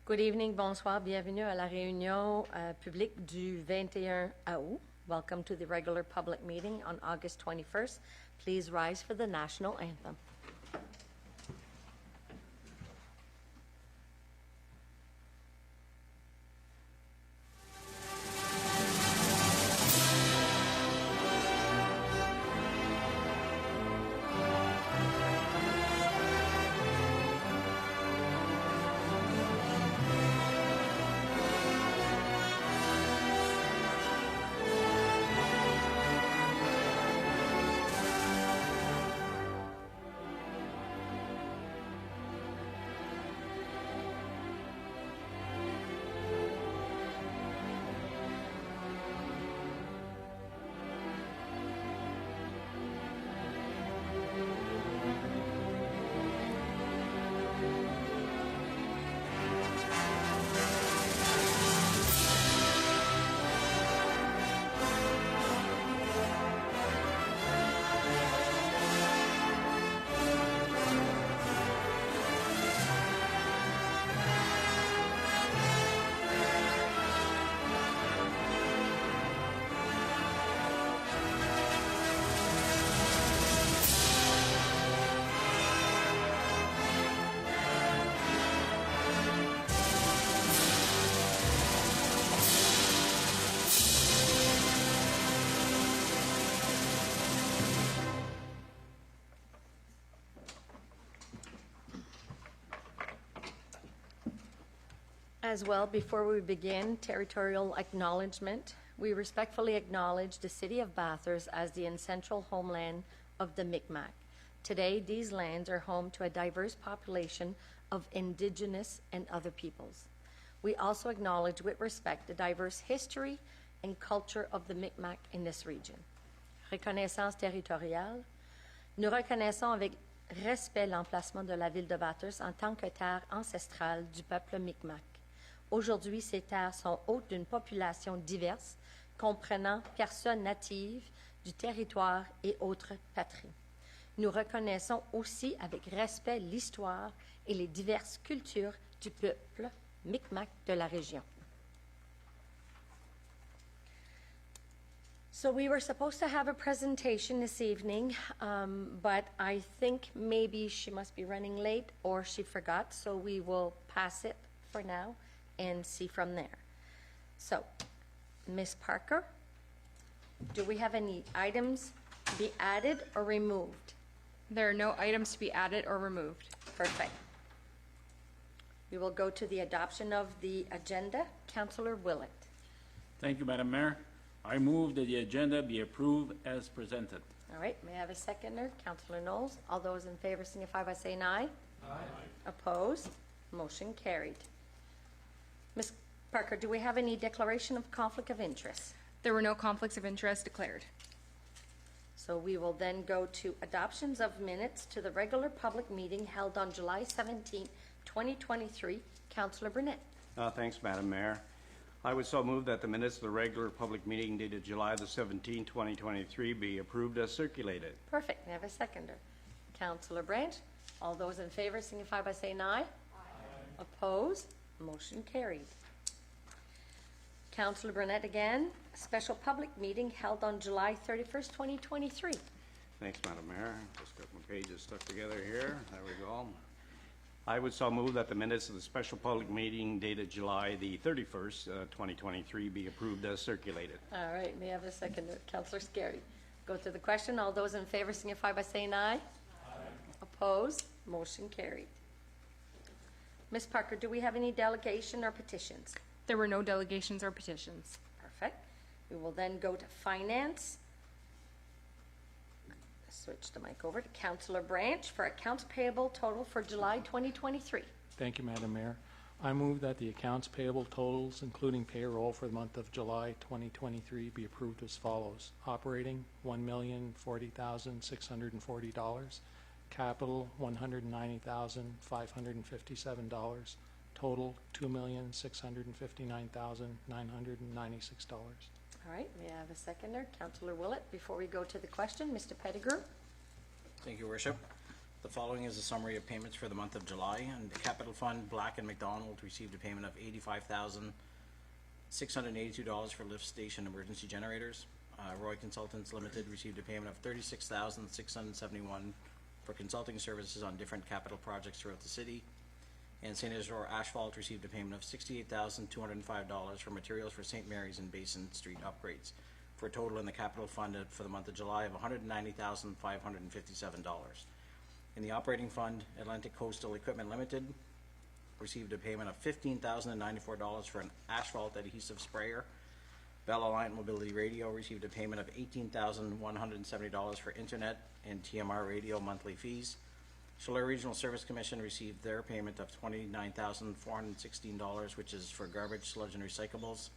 Good evening, bonsoir, bienvenue à la réunion publique du 21 août. Welcome to the regular public meeting on August 21st. Please rise for the national anthem. As well, before we begin territorial acknowledgement, we respectfully acknowledge the City of Bathurst as the ancestral homeland of the Mi'kmaq. Today, these lands are home to a diverse population of Indigenous and other peoples. We also acknowledge with respect the diverse history and culture of the Mi'kmaq in this region. Reconnaissance territoriale. Nous reconnaissons avec respect l'emplacement de la ville de Bathurst en tant que terre ancestrale du peuple Mi'kmaq. Aujourd'hui, ces terres sont hôtes d'une population diverse, comprenant personnes natives du territoire et autres patries. Nous reconnaissons aussi avec respect l'histoire et les diverses cultures du peuple Mi'kmaq de la région. So we were supposed to have a presentation this evening, but I think maybe she must be running late or she forgot, so we will pass it for now and see from there. So, Ms. Parker, do we have any items to be added or removed? There are no items to be added or removed. Perfect. We will go to the adoption of the agenda. Councillor Willett. Thank you, Madam Mayor. I move that the agenda be approved as presented. All right, may I have a seconder? Councillor Knowles. All those in favor signify by saying aye. Aye. Opposed? Motion carried. Ms. Parker, do we have any declaration of conflict of interest? There were no conflicts of interest declared. So we will then go to adoptions of minutes to the regular public meeting held on July 17, 2023. Councillor Burnett. Thanks, Madam Mayor. I would so move that the minutes of the regular public meeting dated July the 17th, 2023 be approved as circulated. Perfect. May I have a seconder? Councillor Branch. All those in favor signify by saying aye. Aye. Opposed? Motion carried. Councillor Burnett again. Special public meeting held on July 31st, 2023. Thanks, Madam Mayor. Just got my pages stuck together here. There we go. I would so move that the minutes of the special public meeting dated July the 31st, 2023 be approved as circulated. All right. May I have a seconder? Councillor Scary. Go to the question. All those in favor signify by saying aye. Aye. Opposed? Motion carried. Ms. Parker, do we have any delegation or petitions? There were no delegations or petitions. Perfect. We will then go to finance. Switch the mic over to Councillor Branch for accounts payable total for July 2023. Thank you, Madam Mayor. I move that the accounts payable totals, including payroll for the month of July 2023, be approved as follows. Operating, $1,040,640. Capital, $190,557. Total, $2,659,996. All right, may I have a seconder? Councillor Willett. Before we go to the question, Mr. Pettigrew. Thank you, Worship. The following is a summary of payments for the month of July. And the Capital Fund, Black & McDonald received a payment of $85,682 for lift station emergency generators. Roy Consultants Limited received a payment of $36,671 for consulting services on different capital projects throughout the city. And St. Isidore Asphalt received a payment of $68,205 for materials for St. Mary's and Basin Street upgrades, for a total in the capital fund for the month of July of $190,557. In the operating fund, Atlantic Coastal Equipment Limited received a payment of $15,094 for an asphalt adhesive sprayer. Bell Alliant Mobility Radio received a payment of $18,170 for internet and TMR radio monthly fees. Chaleur Regional Service Commission received their payment of $29,416, which is for garbage, sludge, and recyclables.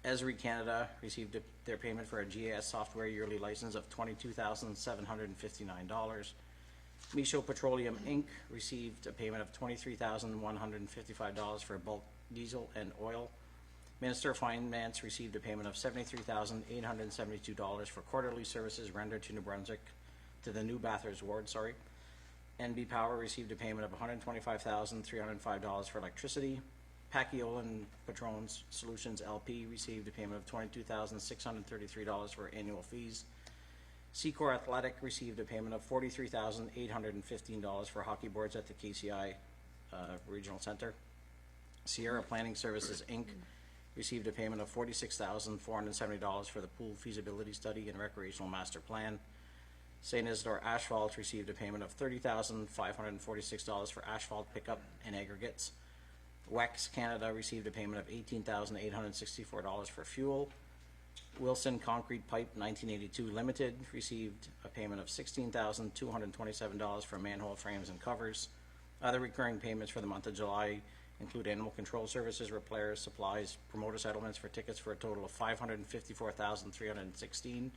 Esri Canada received their payment for a GIS software yearly license of $22,759. Micho Petroleum Inc. received a payment of $23,155 for bulk diesel and oil. Minister of Finance received a payment of $73,872 for quarterly services rendered to New Brunswick, to the new Bathurst ward, NB Power received a payment of $125,305 for electricity. Pacquiao Patrons Solutions LP received a payment of $22,633 for annual fees. Secor Athletic received a payment of $43,815 for hockey boards at the KCI Regional Center. Sierra Planning Services Inc. received a payment of $46,470 for the pool feasibility study and recreational master plan. St. Isidore Asphalt received a payment of $30,546 for asphalt pickup and aggregates. WEX Canada received a payment of $18,864 for fuel. Wilson Concrete Pipe 1982 Limited received a payment of $16,227 for manhole frames and covers. Other recurring payments for the month of July include animal control services, repairs, supplies, promoter settlements for tickets for a total of $554,316,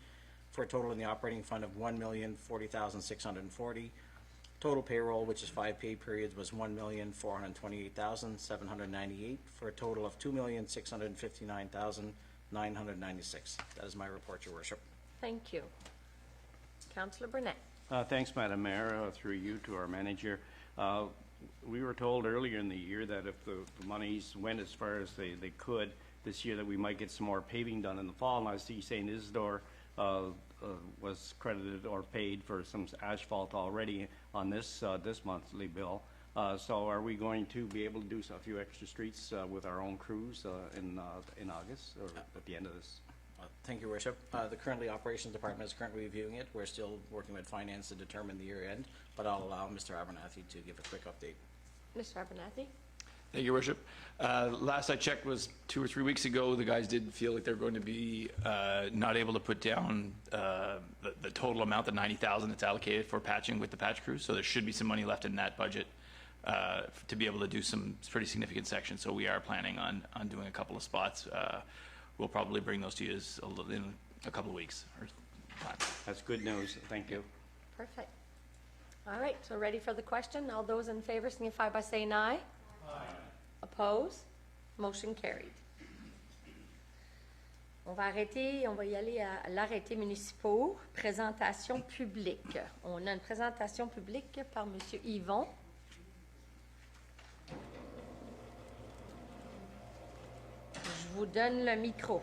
for a total in the operating fund of $1,040,640. Total payroll, which is 5 pay periods, was $1,428,798, for a total of $2,659,996. That is my report, Your Worship. Thank you. Councillor Burnett. Thanks, Madam Mayor, through you to our manager. We were told earlier in the year that if the monies went as far as they could this year, that we might get some more paving done in the fall. And I see St. Isidore was credited or paid for some asphalt already on this monthly bill. So are we going to be able to do a few extra streets with our own crews in August or at the end of this? Thank you, Worship. The currently operations department is currently reviewing it. We're still working with finance to determine the year end, but I'll allow Mr. Abernathy to give a quick update. Mr. Abernathy. Thank you, Worship. Last I checked was 2 or 3 weeks ago. The guys did feel like they're going to be not able to put down the total amount, the $90,000 that's allocated for patching with the patch crews. So there should be some money left in that budget to be able to do some pretty significant sections. So we are planning on doing a couple of spots. We'll probably bring those to you in a couple of weeks or time. That's good news. Thank you. Perfect. All right, so ready for the question? All those in favor signify by saying aye. Aye. Oppose? Motion carried. On va y aller à l'arrêté municipal, présentation publique. On a une présentation publique par M. Yvon. Je vous donne le micro.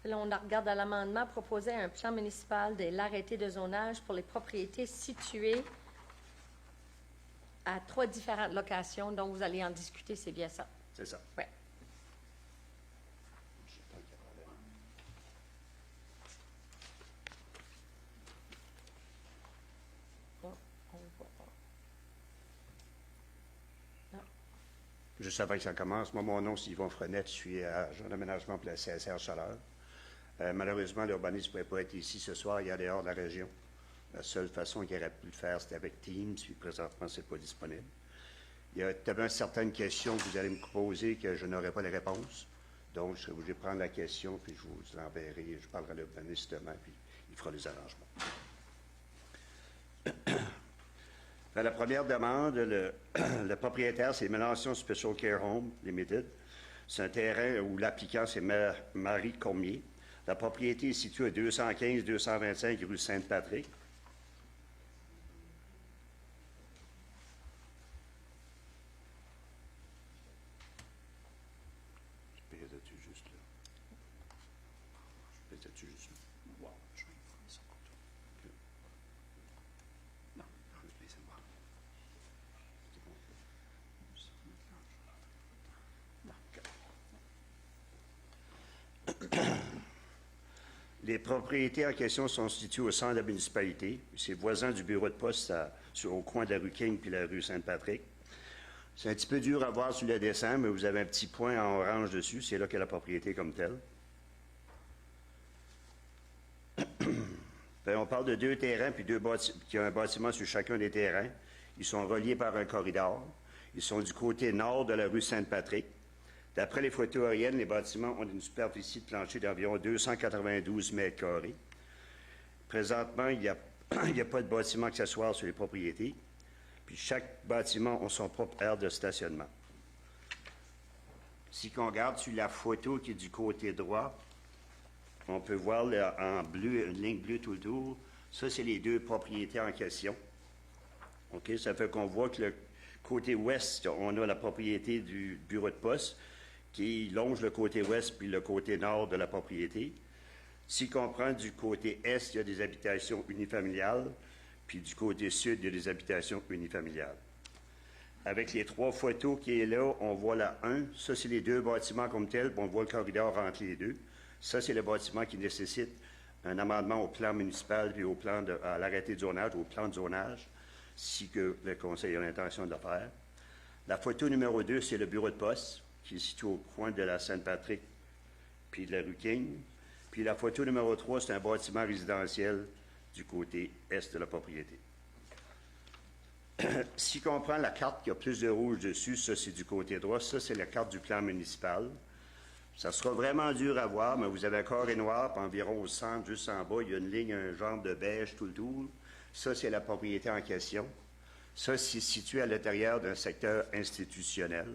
Là, on regarde à l'amendement proposé un plan municipal de l'arrêté de zonage pour les propriétés situées à 3 différentes locations, dont vous allez en discuter, c'est bien ça? C'est ça. Oui. Juste avant que ça commence, moi, mon nom, c'est Yvon Frenette, je suis agent d'aménagement pour la CSR Chaleur. Malheureusement, l'urbaniste ne pouvait pas être ici ce soir, il est dehors de la région. La seule façon qu'il aurait pu le faire, c'était avec Teams, puis présentement, ce n'est pas disponible. Il y a tellement certaines questions que vous allez me poser que je n'aurai pas les réponses. Donc, je serai obligé de prendre la question, puis je vous l'enverrai, je parlerai à l'urbaniste demain, puis il fera les arrangements. La première demande, le propriétaire, c'est Mélenchon Special Care Home Limited. C'est un terrain où l'applicant, c'est Marie Cormier. La propriété est située à 215-225 rue Sainte-Patrick. Je pèse-tu juste là? Je pèse-tu juste là? Wow, je vais prendre ça pour toi. Non, laissez-moi. C'est bon. Les propriétés en question sont situées au centre de la municipalité. C'est voisin du bureau de poste au coin de la rue King puis la rue Sainte-Patrick. C'est un petit peu dur à voir sur le dessin, mais vous avez un petit point en orange dessus. C'est là qu'est la propriété comme telle. Bien, on parle de 2 terrains puis qu'il y a un bâtiment sur chacun des terrains. Ils sont reliés par un corridor. Ils sont du côté nord de la rue Sainte-Patrick. D'après les photos aériennes, les bâtiments ont une superficie de plancher d'environ 292 mètres carrés. Présentement, il n'y a pas de bâtiment accessoire sur les propriétés. Puis chaque bâtiment a son propre aire de stationnement. Si on regarde sur la photo qui est du côté droit, on peut voir en bleu, une ligne bleue tout le tour. Ça, c'est les 2 propriétés en question. OK? Ça fait qu'on voit que le côté ouest, on a la propriété du bureau de poste qui longe le côté ouest puis le côté nord de la propriété. Si on prend du côté est, il y a des habitations unifamiliales, puis du côté sud, il y a des habitations unifamiliales. Avec les 3 photos qui est là, on voit la 1. Ça, c'est les 2 bâtiments comme tels, puis on voit le corridor entre les 2. Ça, c'est le bâtiment qui nécessite un amendement au plan municipal puis à l'arrêté de zonage, au plan de zonage, si que le Conseil a l'intention de le faire. La photo numéro 2, c'est le bureau de poste, qui est situé au coin de la Sainte-Patrick puis de la rue King. Puis la photo numéro 3, c'est un bâtiment résidentiel du côté est de la propriété. Si on prend la carte qui a plus de rouge dessus, ça c'est du côté droit, ça c'est la carte du plan municipal. Ça sera vraiment dur à voir, mais vous avez un carré noir, puis environ au centre, juste en bas, il y a une ligne, un genre de beige tout le tour. Ça, c'est la propriété en question. Ça, c'est situé à l'intérieur d'un secteur institutionnel.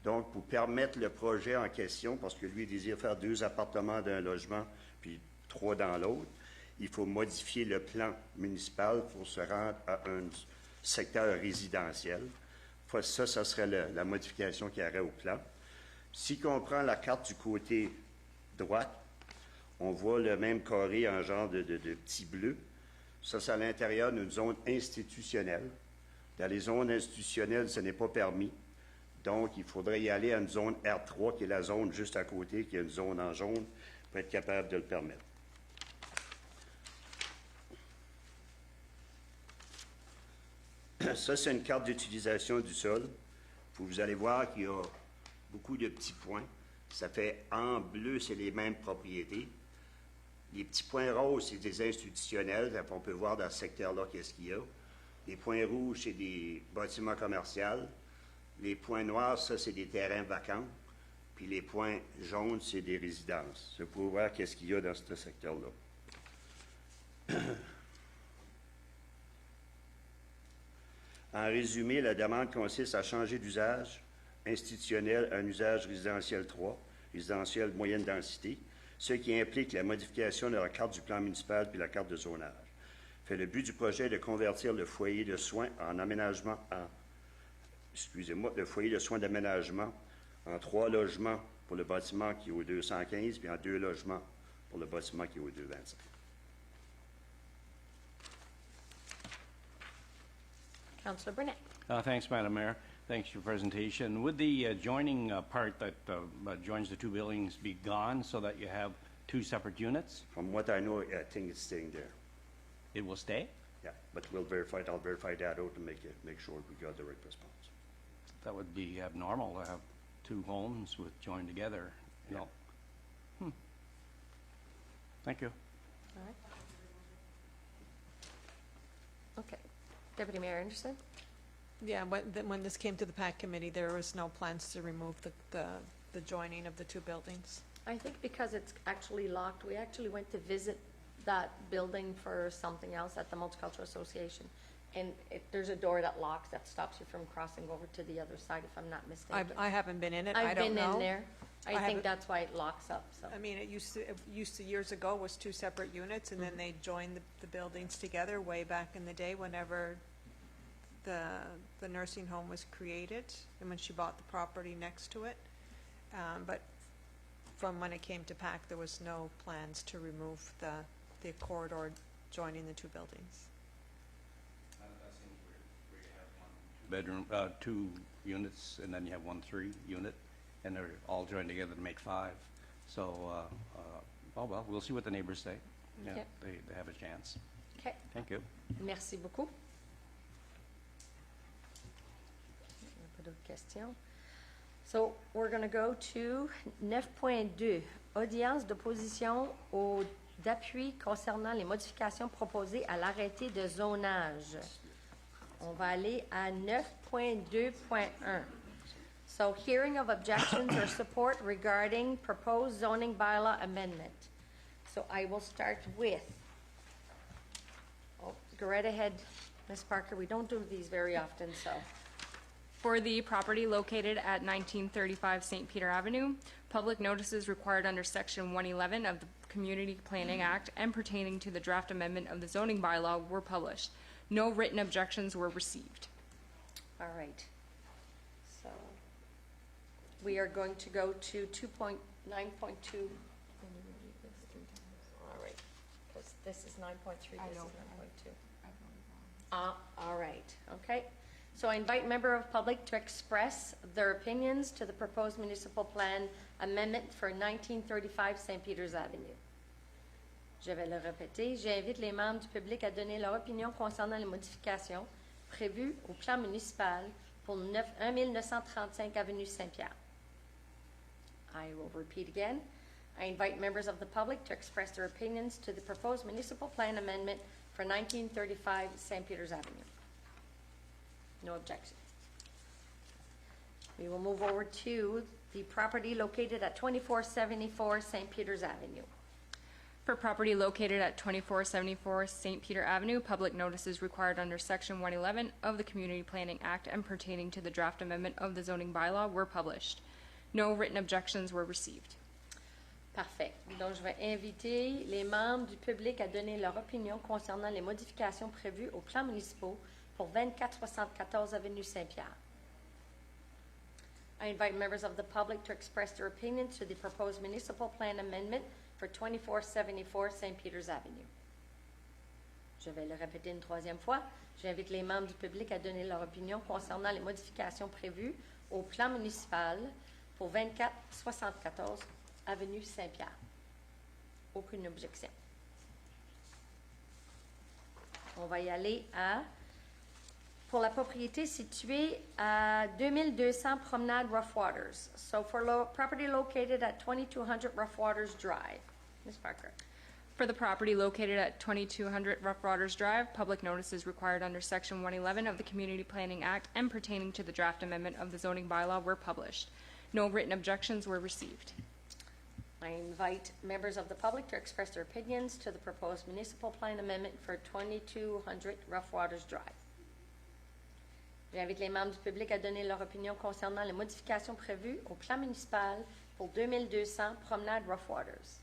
Donc, pour permettre le projet en question, parce que lui désire faire 2 appartements d'un logement, puis 3 dans l'autre, il faut modifier le plan municipal pour se rendre à un secteur résidentiel. Ça serait la modification qu'il y aurait au plan. Si on prend la carte du côté droit, on voit le même carré en genre de petit bleu. Ça, c'est à l'intérieur d'une zone institutionnelle. Dans les zones institutionnelles, ce n'est pas permis. Donc, il faudrait y aller à une zone R3, qui est la zone juste à côté, qui est une zone en jaune, pour être capable de le permettre. Ça, c'est une carte d'utilisation du sol. Vous allez voir qu'il y a beaucoup de petits points. Ça fait en bleu, c'est les mêmes propriétés. Les petits points roses, c'est des institutionnels. On peut voir dans ce secteur-là qu'est-ce qu'il y a. Les points rouges, c'est des bâtiments commerciaux. Les points noirs, ça, c'est des terrains vacants. Puis les points jaunes, c'est des résidences. C'est pour voir qu'est-ce qu'il y a dans ce secteur-là. En résumé, la demande consiste à changer d'usage institutionnel à un usage résidentiel 3, résidentiel moyenne densité, ce qui implique la modification de la carte du plan municipal puis la carte de zonage. Le but du projet est de convertir le foyer de soins en aménagement le foyer de soins d'aménagement en 3 logements pour le bâtiment qui est au 215 puis en 2 logements pour le bâtiment qui est au 225. Councillor Burnett. Thanks, Madam Mayor. Thanks for your presentation. Would the adjoining part that joins the 2 buildings be gone so that you have 2 separate units? From what I know, I think it's staying there. It will stay? Yeah, but we'll verify it. I'll verify that out and make sure we got the right response. That would be abnormal to have 2 homes joined together, you know. Thank you. All right. Okay. Deputy Mayor Anderson? Yeah, when this came to the PAC committee, there was no plans to remove the joining of the 2 buildings. I think because it's actually locked, we actually went to visit that building for something else at the Multicultural Association, And there's a door that locks, that stops you from crossing over to the other side, if I'm not mistaken. I haven't been in it, I I've don't been know. in there. I I think haven't- that's why it locks up, so. I mean, it used to years ago was two separate units, and then they joined the buildings together way back in the day whenever the nursing home was created, and when she bought the property next to it. But from when it came to PAC, there was no plans to remove the corridor joining the two buildings. Bedroom, 2 units, and then you have 1 3-unit, and they're all joined together to make 5. So, oh well, we'll see what the neighbors say. Yeah, Okay. they have a chance. Okay, Thank you. merci beaucoup. Pas d'autres questions. So, we're going to go to 9.2, audience d'opposition d'appui concernant les modifications proposées à l'arrêté de zonage. On va aller à 9.2.1. So, hearing of objections or support regarding proposed zoning bylaw amendment. So, I will start with, go right ahead, Ms. Parker. We don't do these very often, so. For the property located at 1935 St. Peter Avenue, public notices required under Section 111 of the Community Planning Act and pertaining to the draft amendment of the zoning bylaw were published. No written objections were received. All right. So we are going to go to 2.9.2. All right, because this is 9.3, this is 9.2. All right, okay. So I invite member of public to express their opinions to the proposed municipal plan amendment for 1935 St. Peter's Avenue. Je vais le répéter. J'invite les membres du public à donner leur opinion concernant les modifications prévues au plan municipal pour 1935 Avenue Saint-Pierre. I will repeat again. I invite members of the public to express their opinions to the proposed municipal plan amendment for 1935 St. Peter's Avenue. No objection. We will move over to the property located at 2474 St. Peter's Avenue. For property located at 2474 St. Peter Avenue, public notices required under Section 111 of the Community Planning Act and pertaining to the draft amendment of the zoning bylaw were published. No written objections were received. Parfait. Donc, je vais inviter les membres du public à donner leur opinion concernant les modifications prévues aux plans municipaux pour 2474 Avenue Saint-Pierre. I invite members of the public to express their opinions to the proposed municipal plan amendment for 2474 St. Peter's Avenue. Je vais le répéter une troisième fois. J'invite les membres du public à donner leur opinion concernant les modifications prévues au plan municipal pour 2474 Avenue Saint-Pierre. Aucune objection. On va y aller pour la propriété située à 2200 Promenade Rough Waters. So for property located at 2200 Rough Waters Drive. Ms. Parker. For the property located at 2200 Rough Waters Drive, public notice is required under Section 111 of the Community Planning Act and pertaining to the draft amendment of the zoning bylaw were published. No written objections were received. I invite members of the public to express their opinions to the proposed municipal plan amendment for 2200 Rough Waters Drive. J'invite les membres du public à donner leur opinion concernant les modifications prévues au plan municipal pour 2200 Promenade Rough Waters.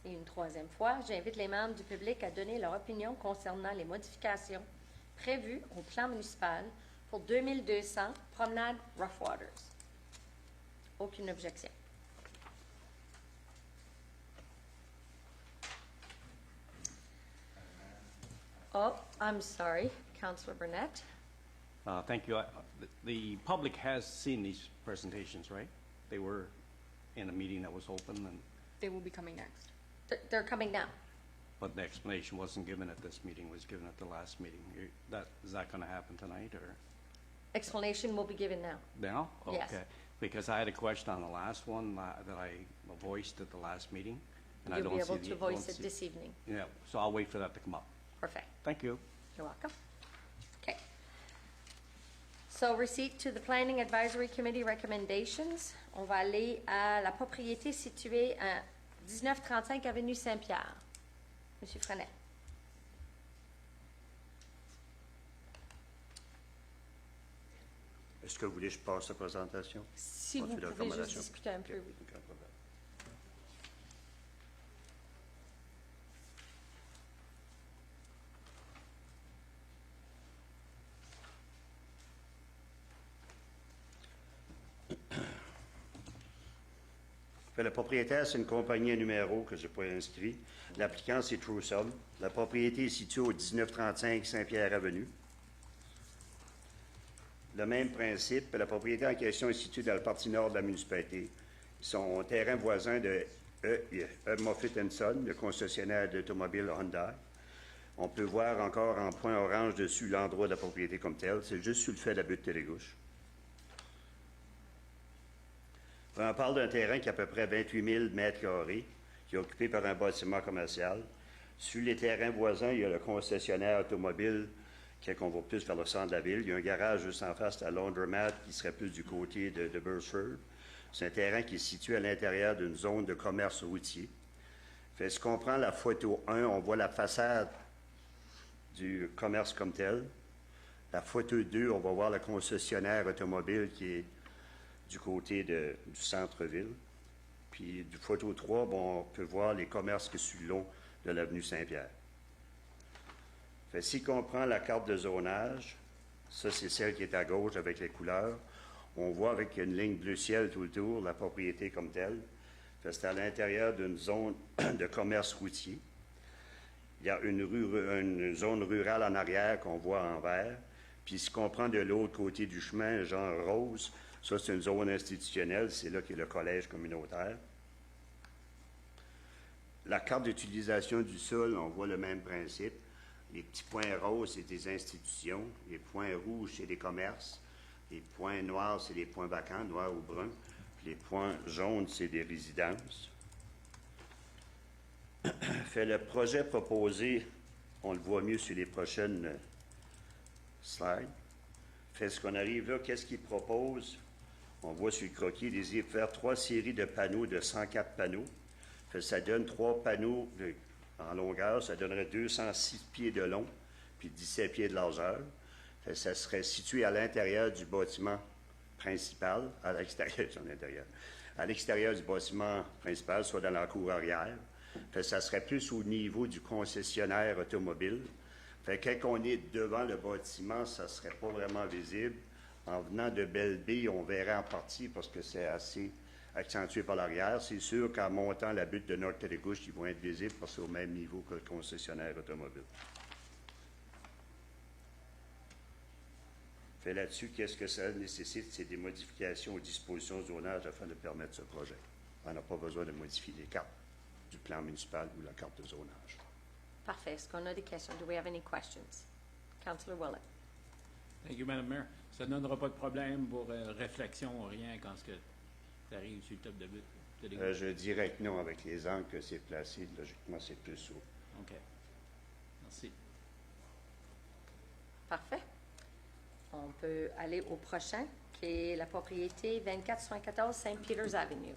Et une troisième fois, j'invite les membres du public à donner leur opinion concernant les modifications prévues au plan municipal pour 2200 Promenade Rough Waters. Aucune objection. Oh, I'm sorry, Councillor Burnett. Thank you. The public has seen these presentations, right? They were in a meeting that was open, and They will be coming next. They're coming now. but the explanation wasn't given at this meeting, was given at the last meeting. Is that going to happen tonight, or Explanation will be given now. now? Yes. Okay. Because I had a question on the last one that I voiced at the last meeting, and I You'll don't be see able the... to voice don't it see- this evening. Yeah, so I'll wait for that to come up. Perfect. Thank you. You're welcome. Okay. So receipt to the Planning Advisory Committee recommendations. On va aller à la propriété située à 1935 Avenue Saint-Pierre. Monsieur Frenet. Est-ce que vous voulez que je passe la présentation? Si vous Continue la pouvez juste recommandation. discuter un peu, oui. Aucun problème. Le propriétaire, c'est une compagnie à numéro que je n'ai pas inscrit. L'applicant, c'est Troussum. La propriété est située au 1935 Saint-Pierre-Avenue. Le même principe, la propriété en question est située dans le partie nord de la municipalité. Son terrain voisin de Moffitt & Son, le concessionnaire d'automobile Honda. On peut voir encore en point orange dessus l'endroit de la propriété comme tel. C'est juste sur le fait de la butte Télégouche. On parle d'un terrain qui a à peu près 28 000 mètres carrés, qui est occupé par un bâtiment commercial. Sur les terrains voisins, il y a le concessionnaire automobile qu'on va plus vers le centre de la ville. Il y a un garage juste en face à Laundromat qui serait plus du côté de Bathurst. C'est un terrain qui est situé à l'intérieur d'une zone de commerce routier. Fait, si on prend la photo 1, on voit la façade du commerce comme tel. La photo 2, on va voir le concessionnaire automobile qui est du côté du centre-ville. Puis du photo 3, bon, on peut voir les commerces qui sont le long de l'avenue Saint-Pierre. Fait, si on prend la carte de zonage, ça c'est celle qui est à gauche avec les couleurs, on voit avec une ligne bleu ciel tout autour la propriété comme telle. Fait, c'est à l'intérieur d'une zone de commerce routier. Il y a une zone rurale en arrière qu'on voit en vert. Puis si on prend de l'autre côté du chemin, genre rose, ça, c'est une zone institutionnelle. C'est là qu'est le collège communautaire. La carte d'utilisation du sol, on voit le même principe. Les petits points roses, c'est des institutions. Les points rouges, c'est des commerces. Les points noirs, c'est des points vacants, noirs ou bruns. Puis les points jaunes, c'est des résidences. Fait, le projet proposé, on le voit mieux sur les prochaines slides. Fait, ce qu'on arrive là, qu'est-ce qu'il propose? On voit sur le croquis, il désire faire 3 séries de panneaux de 104 panneaux. Fait, ça donne 3 panneaux en longueur, ça donnerait 206 pieds de long, puis 17 pieds de largeur. Fait, ça serait situé à l'intérieur du bâtiment principal, à l'extérieur du bâtiment principal, soit dans la cour arrière. Fait, ça serait plus au niveau du concessionnaire automobile. Fait, quand on est devant le bâtiment, ça ne serait pas vraiment visible. En venant de Belle-Baie, on verrait en partie parce que c'est assez accentué par l'arrière. C'est sûr qu'en montant la butte de Nord-Télégouche, ils vont être visibles parce que c'est au même niveau que le concessionnaire automobile. Fait, là-dessus, qu'est-ce que ça nécessite? C'est des modifications aux dispositions de zonage afin de permettre ce projet. On n'a pas besoin de modifier les cartes du plan municipal ou la carte de zonage. Parfait. Est-ce qu'on a des questions? Do we have any questions? Councillor Willett. Thank you, Madam Mayor. Ça ne donnera pas de problème pour réflexion ou rien quand ça arrive sur le top de but. Je dirais que non, avec les angles que c'est placé, logiquement, c'est plus haut. OK. Merci. Parfait. On peut aller au prochain, qui est la propriété 2474 St. Peter's Avenue.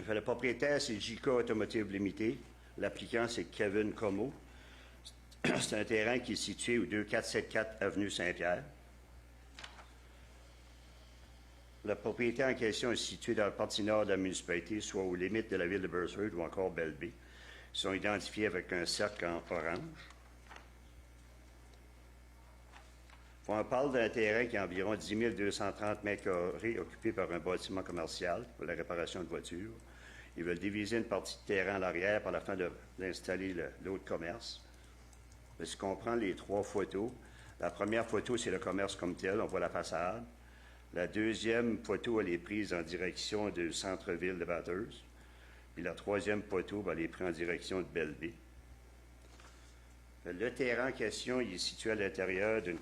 Le propriétaire, c'est JK Automotive Limited. L'applicant, c'est Kevin Como. C'est un terrain qui est situé au 2474 Avenue Saint-Pierre. La propriété en question est située dans le partie nord de la municipalité, soit aux limites de la ville de Bathurst ou encore Belle-Baie. Ils sont identifiés avec un cercle en orange. On parle d'un terrain qui est environ 10 230 mètres carrés, occupé par un bâtiment commercial pour la réparation de voitures. Ils veulent diviser une partie de terrain à l'arrière par la fin d'installer l'autre commerce. Si on prend les 3 photos, la première photo, c'est le commerce comme tel, on voit la façade. La deuxième photo, elle est prise en direction du centre-ville de Bathurst. Puis la troisième photo, elle est prise en direction de Belle-Baie. Le terrain en question, il est situé à l'intérieur d'un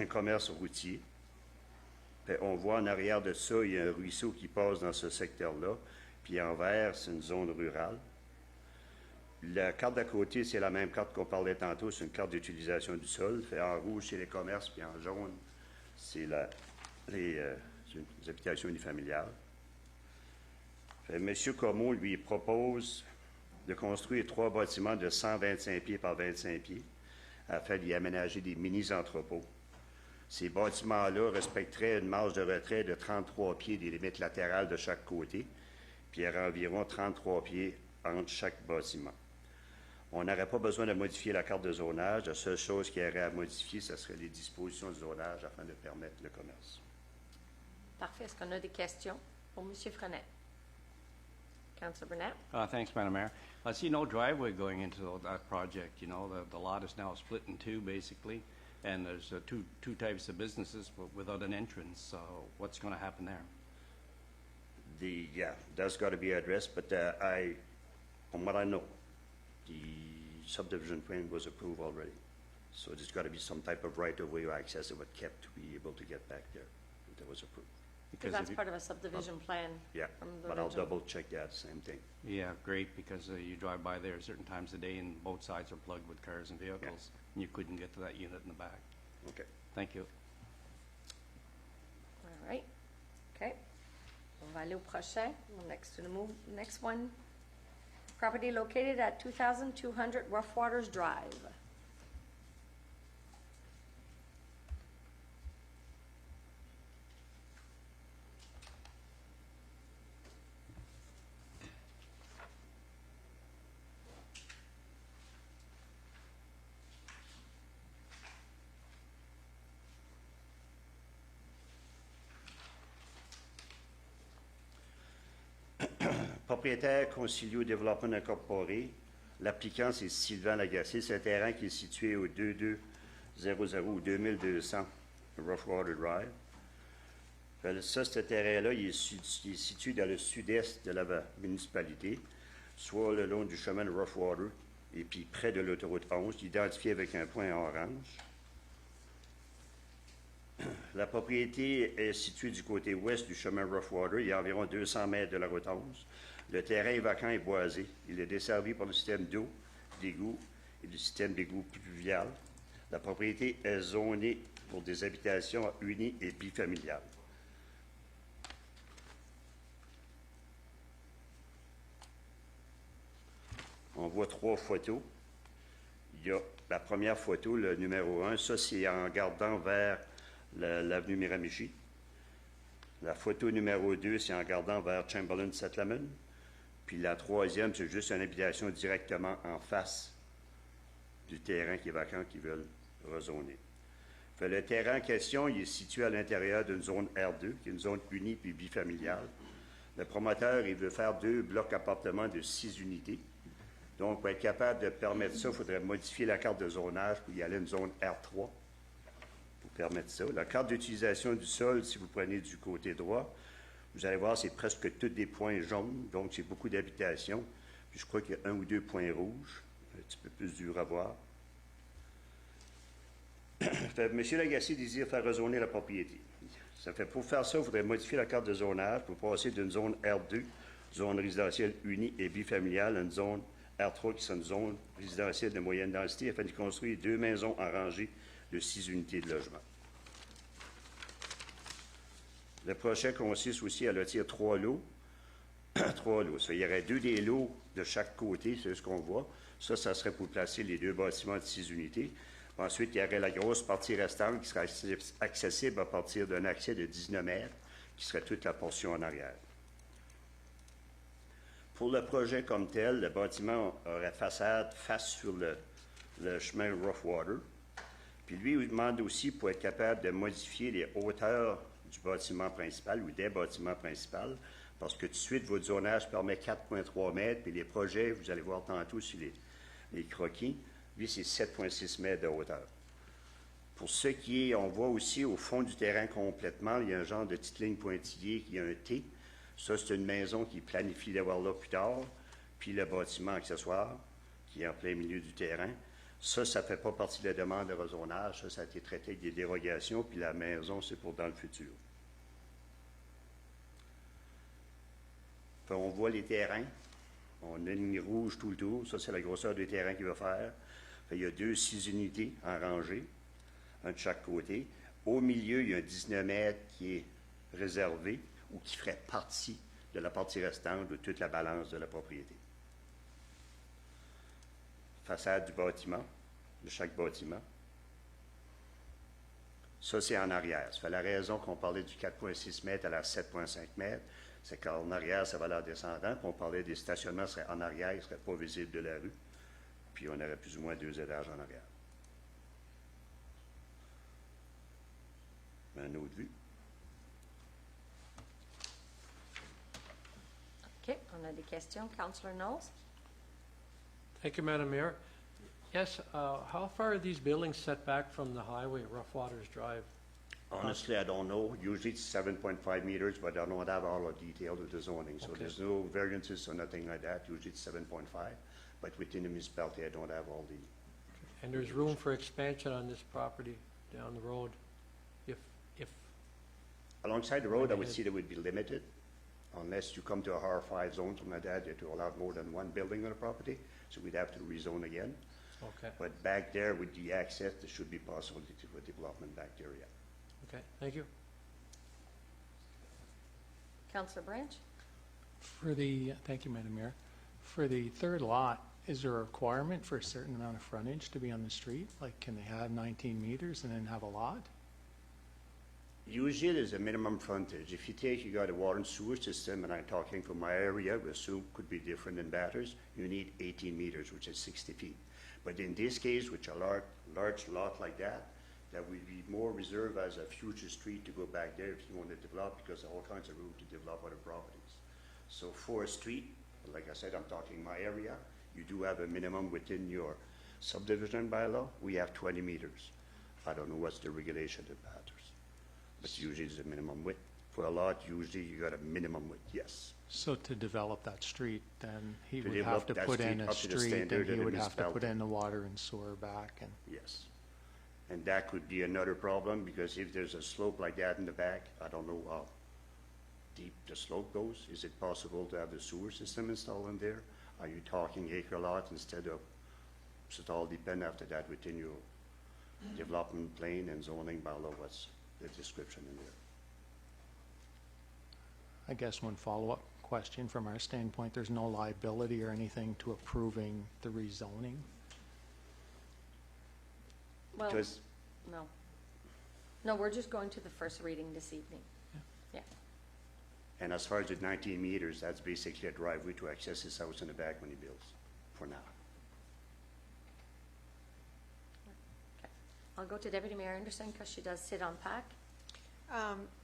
commerce routier. Fait, on voit en arrière de ça, il y a un ruisseau qui passe dans ce secteur-là. Puis en vert, c'est une zone rurale. La carte d'à côté, c'est la même carte qu'on parlait tantôt, c'est une carte d'utilisation du sol. Fait, en rouge, c'est les commerces, puis en jaune, c'est C'est des habitations unifamiliales. M. Comeau, lui, propose de construire 3 bâtiments de 125 pieds par 25 pieds afin d'y aménager des mini-entrepôts. Ces bâtiments-là respecteraient une marge de retrait de 33 pieds des limites latérales de chaque côté, puis il y aurait environ 33 pieds entre chaque bâtiment. On n'aurait pas besoin de modifier la carte de zonage. La seule chose qu'il y aurait à modifier, ce serait les dispositions du zonage afin de permettre le commerce. Parfait. Est-ce qu'on a des questions pour M. Frenette? Councillor Burnett? Thanks, Madam Mayor. I see no driveway going into that project. You know, the lot is now split in two, basically, and there's two types of businesses without an entrance. So what's going to happen there? Yeah, that's got to be addressed, but from what I know, the subdivision plan was approved already. So there's got to be some type of right-of-way or access that would kept to be able to get back there. That was approved. Because that's part of a subdivision plan. Yeah, from the but I'll original. double-check that, same thing. Yeah, great, because you drive by there certain times of day and both sides are plugged with cars and vehicles. And you couldn't get to that unit in the back. Okay. Thank you. All right. Okay. On va aller au prochain. Next one. Property located at 2200 Rough Waters Drive. Propriétaire Concilio Développement Incorporé. L'applicant, c'est Sylvain Lagacé. C'est un terrain qui est situé au 2200 ou 2200 Roughwater Drive. Ça, ce terrain-là, il est situé dans le sud-est de la municipalité, soit le long du chemin de Roughwater, et puis près de l'autoroute 11, identifié avec un point orange. La propriété est située du côté ouest du chemin Roughwater. Il y a environ 200 mètres de la route 11. Le terrain est vacant et boisé. Il est desservi par le système d'eau, d'égout et du système d'égout pluvial. La propriété est zonée pour des habitations uni- et bifamiliales. On voit 3 photos. Il y a la première photo, le numéro 1. Ça, c'est en regardant vers l'avenue Miramichi. La photo numéro 2, c'est en regardant vers Chamberlain Settlement. Puis la troisième, c'est juste une habitation directement en face du terrain qui est vacant, qui veulent rezoner. Le terrain en question, il est situé à l'intérieur d'une zone R2, qui est une zone unie puis bifamiliale. Le promoteur, il veut faire 2 blocs appartements de 6 unités. Donc, pour être capable de permettre ça, il faudrait modifier la carte de zonage pour y aller à une zone R3. Permettre ça. La carte d'utilisation du sol, si vous prenez du côté droit, vous allez voir, c'est presque tous des points jaunes, donc c'est beaucoup d'habitations. Puis je crois qu'il y a 1 ou 2 points rouges, un petit peu plus dur à voir. M. Lagacé désire faire rezoner la propriété. Ça fait, pour faire ça, il faudrait modifier la carte de zonage pour passer d'une zone R2, zone résidentielle unie et bifamiliale, à une zone R3 qui est une zone résidentielle de moyenne densité afin de construire 2 maisons en rangée de 6 unités de logement. Le projet consiste aussi à lotir 3 lots. 3 lots. Ça, il y aurait 2 des lots de chaque côté, c'est ce qu'on voit. Ça serait pour placer les 2 bâtiments de 6 unités. Ensuite, il y aurait la grosse partie restante qui serait accessible à partir d'un accès de 19 mètres, qui serait toute la portion en arrière. Pour le projet comme tel, le bâtiment aurait façade face sur le chemin Roughwater. Puis lui, il demande aussi pour être capable de modifier les hauteurs du bâtiment principal ou des bâtiments principaux, parce que tout de suite, votre zonage permet 4,3 mètres, puis les projets, vous allez voir tantôt sur les croquis, lui, c'est 7,6 mètres de hauteur. Pour ce qui est, on voit aussi au fond du terrain complètement, il y a un genre de petite ligne pointillée qui a un T. Ça, c'est une maison qui planifie d'avoir là plus tard, puis le bâtiment accessoire, qui est en plein milieu du terrain. Ça ne fait pas partie de la demande de rezonage. Ça a été traité avec des dérogations, puis la maison, c'est pour dans le futur. Puis on voit les terrains. On a une ligne rouge tout le tour. Ça, c'est la grosseur des terrains qu'il va faire. Puis il y a 2 6 unités en rangée, un de chaque côté. Au milieu, il y a un 19 mètres qui est réservé ou qui ferait partie de la partie restante de toute la balance de la propriété. Façade du bâtiment, de chaque bâtiment. Ça, c'est en arrière. Ça fait la raison qu'on parlait du 4,6 mètres à la 7,5 mètres, c'est qu'en arrière, ça va l'air descendant, puis on parlait des stationnements seraient en arrière, ils ne seraient pas visibles de la rue, puis on aurait plus ou moins 2 étages en arrière. Une autre vue. OK, on a des questions. Councillor Knowles? Thank you, Madam Mayor. Yes, how far are these buildings set back from the highway, Rough Waters Drive? Honestly, I don't know. Usually it's 7.5 meters, but I don't have all the details of the zoning. So Okay. there's no variances or nothing like that. Usually it's 7.5. But within the municipality, I don't have all the... And there's room for expansion on this property down the road if Alongside the road, I would ahead. see that would be limited. Unless you come to a R5 zone, something like that, you have to allow more than one building on the property. So we'd have to rezone again. okay. But back there with the access, there should be possibility for development back there, yeah. Okay, thank you. Councillor Branch? Thank you, Madam Mayor. For the third lot, is there a requirement for a certain amount of frontage to be on the street? Like, can they have 19 meters and then have a lot? Usually there's a minimum frontage. If you got a water and sewer system, and I'm talking from my area, we assume could be different in Bathurst, you need 18 meters, which is 60 feet. But in this case, with a large lot like that, that would be more reserved as a future street to go back there if you want to develop, because there are all kinds of room to develop other properties. So for a street, like I said, I'm talking my area, you do have a minimum within your subdivision bylaw. We have 20 meters. I don't know what's the regulation in Bathurst. But usually it's a minimum width. For a lot, usually you got a minimum width, yes. So to develop that street, then he To would have develop to that put in street a up to the street, standard and he of the would have to put municipality. in the water and sewer back, and Yes. And that could be another problem, because if there's a slope like that in the back, I don't know how deep the slope goes. Is it possible to have the sewer system installed in there? Are you talking acre lot instead of, so it all depend after that within your development plan and zoning bylaw, what's the description in there? I guess one follow-up question from our standpoint, there's no liability or anything to approving the rezoning? Well, Because no. No, we're just going to the first reading this evening. Yeah. And as far as the 19 meters, that's basically a driveway to access his house in the back when he builds, for now. Okay. I'll go to Deputy Mayor Anderson because she does sit on PAC.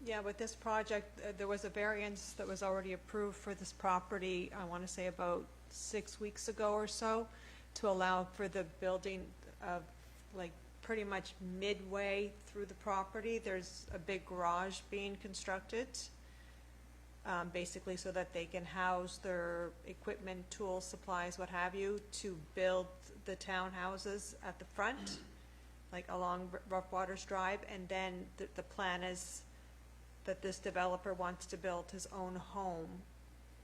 Yeah, with this project, there was a variance that was already approved for this property, I want to say about 6 weeks ago or so, to allow for the building of, like, pretty much midway through the property. There's a big garage being constructed, basically so that they can house their equipment, tools, supplies, what have you, to build the townhouses at the front, like along Rough Waters Drive, and then the plan is that this developer wants to build his own home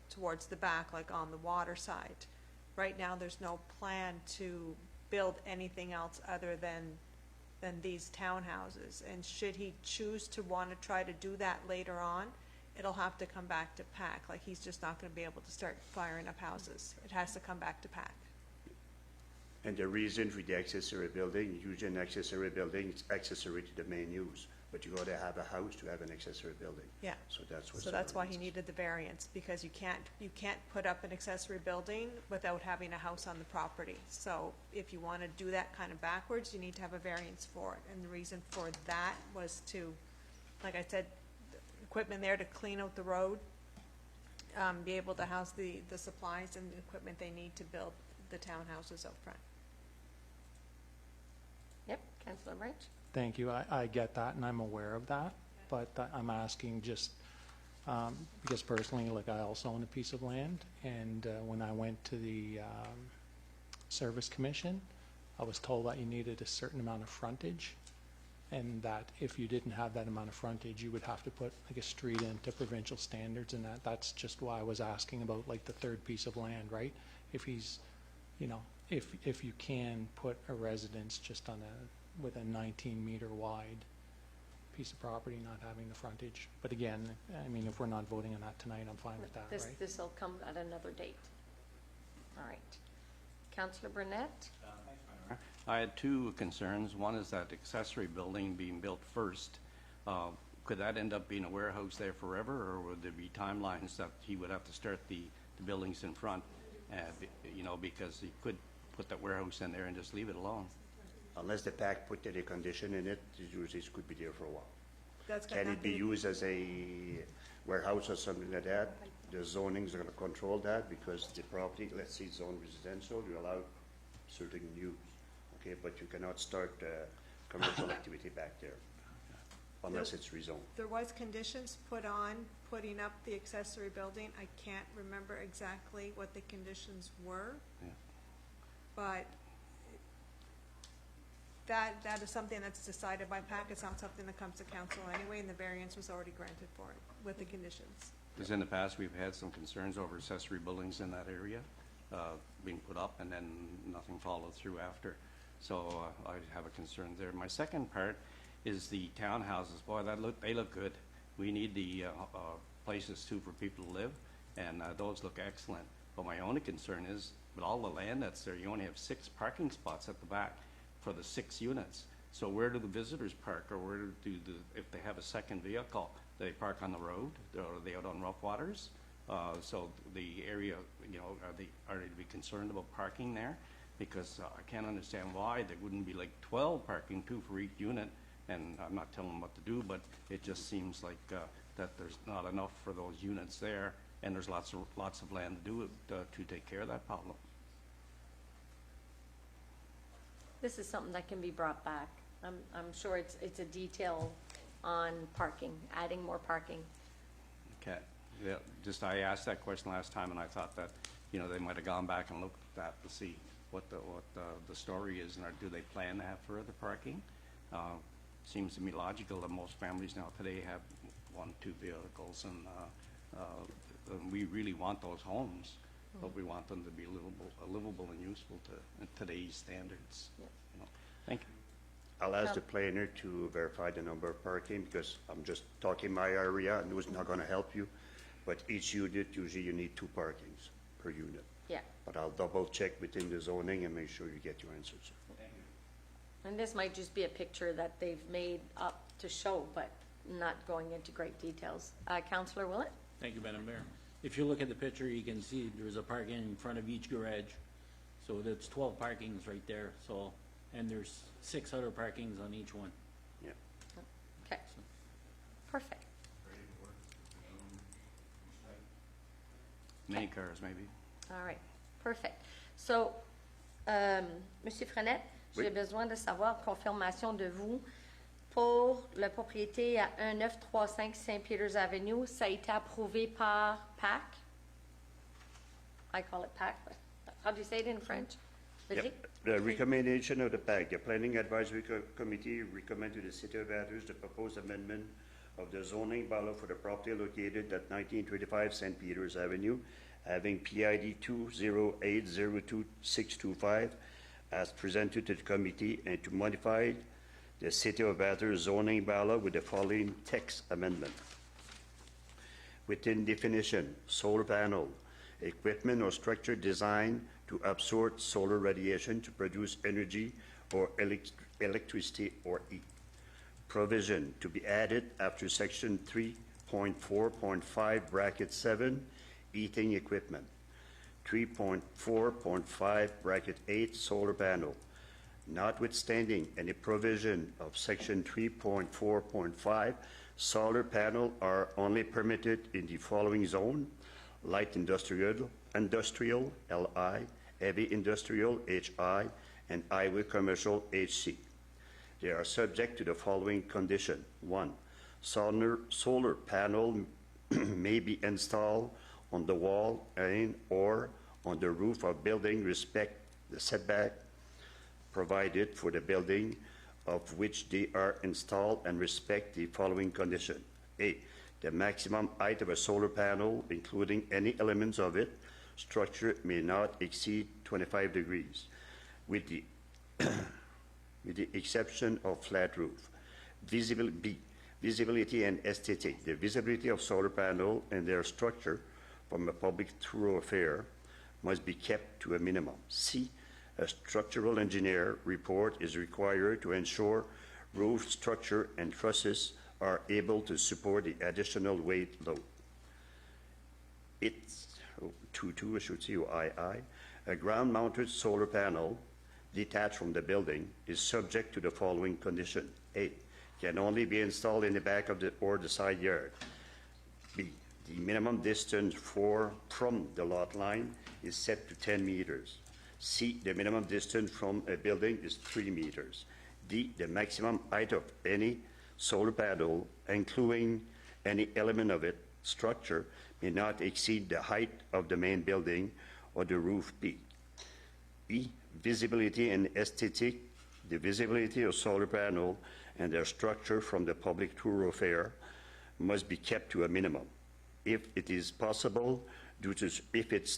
towards the back, like on the water side. Right now, there's no plan to build anything else other than these townhouses. And should he choose to want to try to do that later on, it'll have to come back to PAC. Like, he's just not going to be able to start firing up houses. It has to come back to PAC. And the reason for the accessory building, usually an accessory building is accessory to the main use, but you gotta have a house to have an accessory building. Yeah. So that's what's. So that's why he needed the variance, because you can't put up an accessory building without having a house on the property. So if you want to do that kind of backwards, you need to have a variance for it. And the reason for that was to, like I said, equipment there to clean out the road, be able to house the supplies and the equipment they need to build the townhouses out front. Yep, Councillor Branch? Thank you. I get that, and I'm aware of that, but I'm asking just, because personally, like, I also own a piece of land, and when I went to the Service Commission, I was told that you needed a certain amount of frontage, and that if you didn't have that amount of frontage, you would have to put, like, a street into provincial standards, and that's just why I was asking about, like, the third piece of land, right? If he's, you know, if you can put a residence just on with a 19-meter wide piece of property not having the frontage. But again, I mean, if we're not voting on that tonight, I'm fine with that, right? This will come at another date. All right. Councillor Burnett? I had two concerns. One is that accessory building being built first. Could that end up being a warehouse there forever, or would there be timelines that he would have to start the buildings in front? You know, because he could put that warehouse in there and just leave it alone. Unless the PAC put any condition in it, usually it could be there for a while. That's gonna Can have it to be used as a warehouse or something like that? The zonings are gonna control that because the property, let's say zone residential, you allow certain use, okay? But you cannot start commercial activity back there unless it's rezoned. There was conditions put on putting up the accessory building. I can't remember exactly what the conditions were. Yeah. But that is something that's decided by PAC. It's not something that comes to council anyway, and the variance was already granted for it with the conditions. Because in the past, we've had some concerns over accessory buildings in that area being put up, and then nothing followed through after. So I have a concern there. My second part is the townhouses. Boy, they look good. We need the places too for people to live, and those look excellent. But my only concern is, with all the land that's there, you only have 6 parking spots at the back for the 6 units. So where do the visitors park, or where do if they have a second vehicle, do they park on the road, or are they out on rough waters? So the area, you know, are they to be concerned about parking there? Because I can't understand why there wouldn't be like 12 parking, 2 for each unit. And I'm not telling them what to do, but it just seems like that there's not enough for those units there, and there's lots of land to do it to take care of that problem. This is something that can be brought back. I'm sure it's a detail on parking, adding more parking. Okay. Yeah, just I asked that question last time, and I thought that, you know, they might have gone back and looked at that to see what the story is, and do they plan to have further parking? Seems to me logical that most families now today have 1, 2 vehicles, and we really want those homes, but we want them to be livable and useful to today's standards. Yep. You know. Thank you. I'll ask the planner to verify the number of parking because I'm just talking my area and it's not gonna help you. But each unit, usually you need 2 parkings per unit. Yeah. But I'll double check within the zoning and make sure you get your answers. And this might just be a picture that they've made up to show, but not going into great details. Councillor Willett? Thank you, Madam Mayor. If you look at the picture, you can see there's a parking in front of each garage. So that's 12 parkings right there. So, and there's 6 other parkings on each one. Yeah. Okay. Perfect. Many cars, maybe. All right. Perfect. So, Monsieur Frenette, j'ai besoin de savoir confirmation de vous pour la propriété à 1935 St. Peter's Avenue. Ça a été approuvé par PAC. I call it PAC, but how do you say it in French? Yep. The recommendation of the PAC, the Planning Advisory Committee recommend to the City of Bathurst the proposed amendment of the zoning bylaw for the property located at 1935 St. Peter's Avenue, having PID 208022625 as presented to the committee, and to modify the City of Bathurst zoning bylaw with the following text amendment. Within definition, solar panel, equipment or structure designed to absorb solar radiation to produce energy or electricity or heat. Provision to be added after section 3.4.5 bracket 7, heating equipment. 3.4.5 bracket 8, solar panel. Notwithstanding any provision of section 3.4.5, solar panel are only permitted in the following zone: light industrial, LI, heavy industrial, HI, and highway commercial, HC. They are subject to the following condition. 1, solar panel may be installed on the wall and or on the roof of building respect the setback provided for the building of which they are installed, and respect the following condition. A, the maximum height of a solar panel, including any elements of it, structure may not exceed 25 degrees, with the exception of flat roof. B, Visibility and aesthetic. The visibility of solar panel and their structure from a public thoroughfare must be kept to a minimum. C, a structural engineer report is required to ensure roof structure and trusses are able to support the additional weight load. It's 2.2, I should say, or II. A ground-mounted solar panel detached from the building is subject to the following condition. A, can only be installed in the back of the or the side yard. B, the minimum distance from the lot line is set to 10 meters. C, the minimum distance from a building is 3 meters. D, the maximum height of any solar panel, including any element of its structure, may not exceed the height of the main building or the roof peak. E, visibility and aesthetic. The visibility of solar panel and their structure from the public thoroughfare must be kept to a minimum. If it's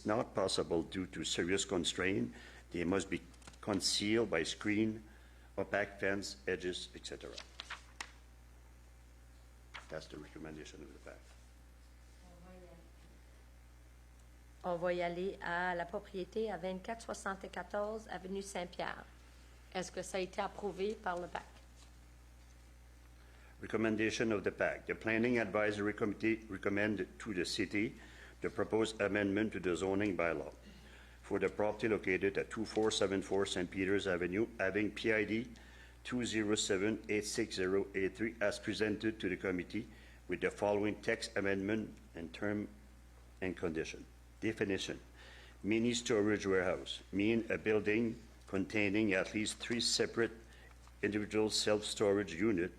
not possible due to serious constraint, they must be concealed by screen, opaque fence, edges, etc. That's the recommendation of the PAC. On va y aller à la propriété à 2474 avenue Saint-Pierre. Est-ce que ça a été approuvé par le PAC? Recommendation of the PAC. The Planning Advisory Committee recommended to the city the proposed amendment to the zoning bylaw for the property located at 2474 St. Peters Avenue, having PID 207-86083 as presented to the committee with the following text amendment and term and condition. Definition. Mini storage warehouse. Mean a building containing at least 3 separate individual self-storage units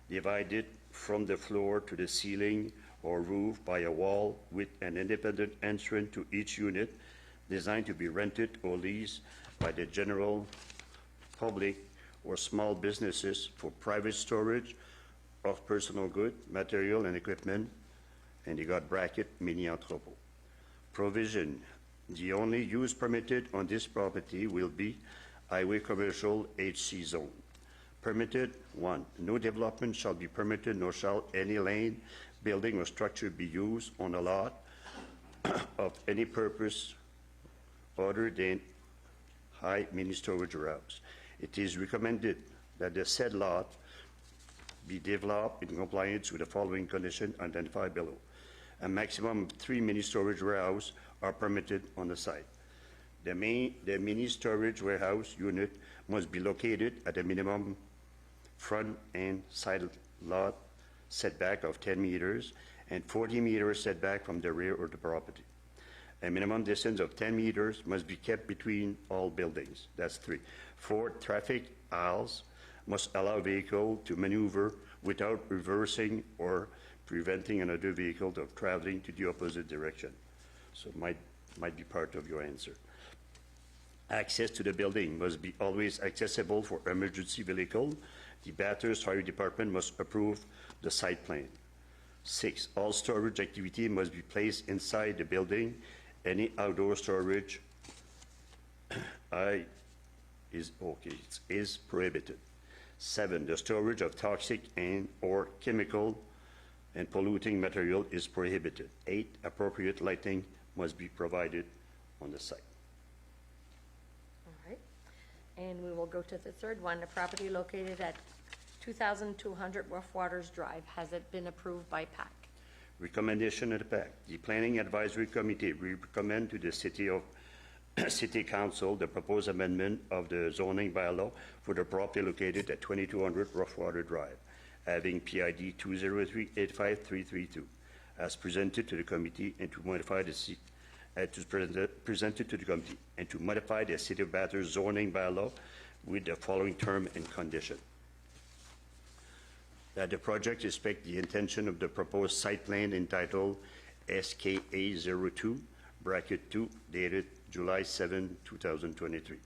divided from the floor to the ceiling or roof by a wall with an independent entrance to each unit, designed to be rented or leased by the general public or small businesses for private storage of personal goods, material, and equipment, and you got bracket mini entrepôt. Provision. The only use permitted on this property will be highway commercial HC zone. Permitted, 1, no development shall be permitted, nor shall any lane, building, or structure be used on a lot of any purpose other than high mini storage warehouse. It is recommended that the said lot be developed in compliance with the following condition identified below. A maximum of 3 mini storage warehouses are permitted on the site. The mini storage warehouse unit must be located at a minimum front and side lot setback of 10 meters and 40 meters setback from the rear of the property. A minimum distance of 10 meters must be kept between all buildings. That's 3. 4, traffic aisles must allow vehicle to maneuver without reversing or preventing another vehicle from traveling to the opposite direction. So it might be part of your answer. Access to the building must be always accessible for emergency vehicle. The Bathurst Fire Department must approve the site plan. 6, all storage activity must be placed inside the building. Any outdoor storage is prohibited. 7, the storage of toxic and or chemical and polluting material is prohibited. 8, appropriate lighting must be provided on the site. All right. And we will go to the third one, the property located at 2200 Rough Waters Drive. Has it been approved by PAC? Recommendation of the PAC. The Planning Advisory Committee recommend to the City Council the proposed amendment of the zoning bylaw for the property located at 2200 Rough Water Drive, having PID 203-85332, as presented to the committee and to modify the City of Bathurst zoning bylaw with the following term and condition. That the project respect the intention of the proposed site plan entitled SKA 02, bracket 2, dated July 7, 2023.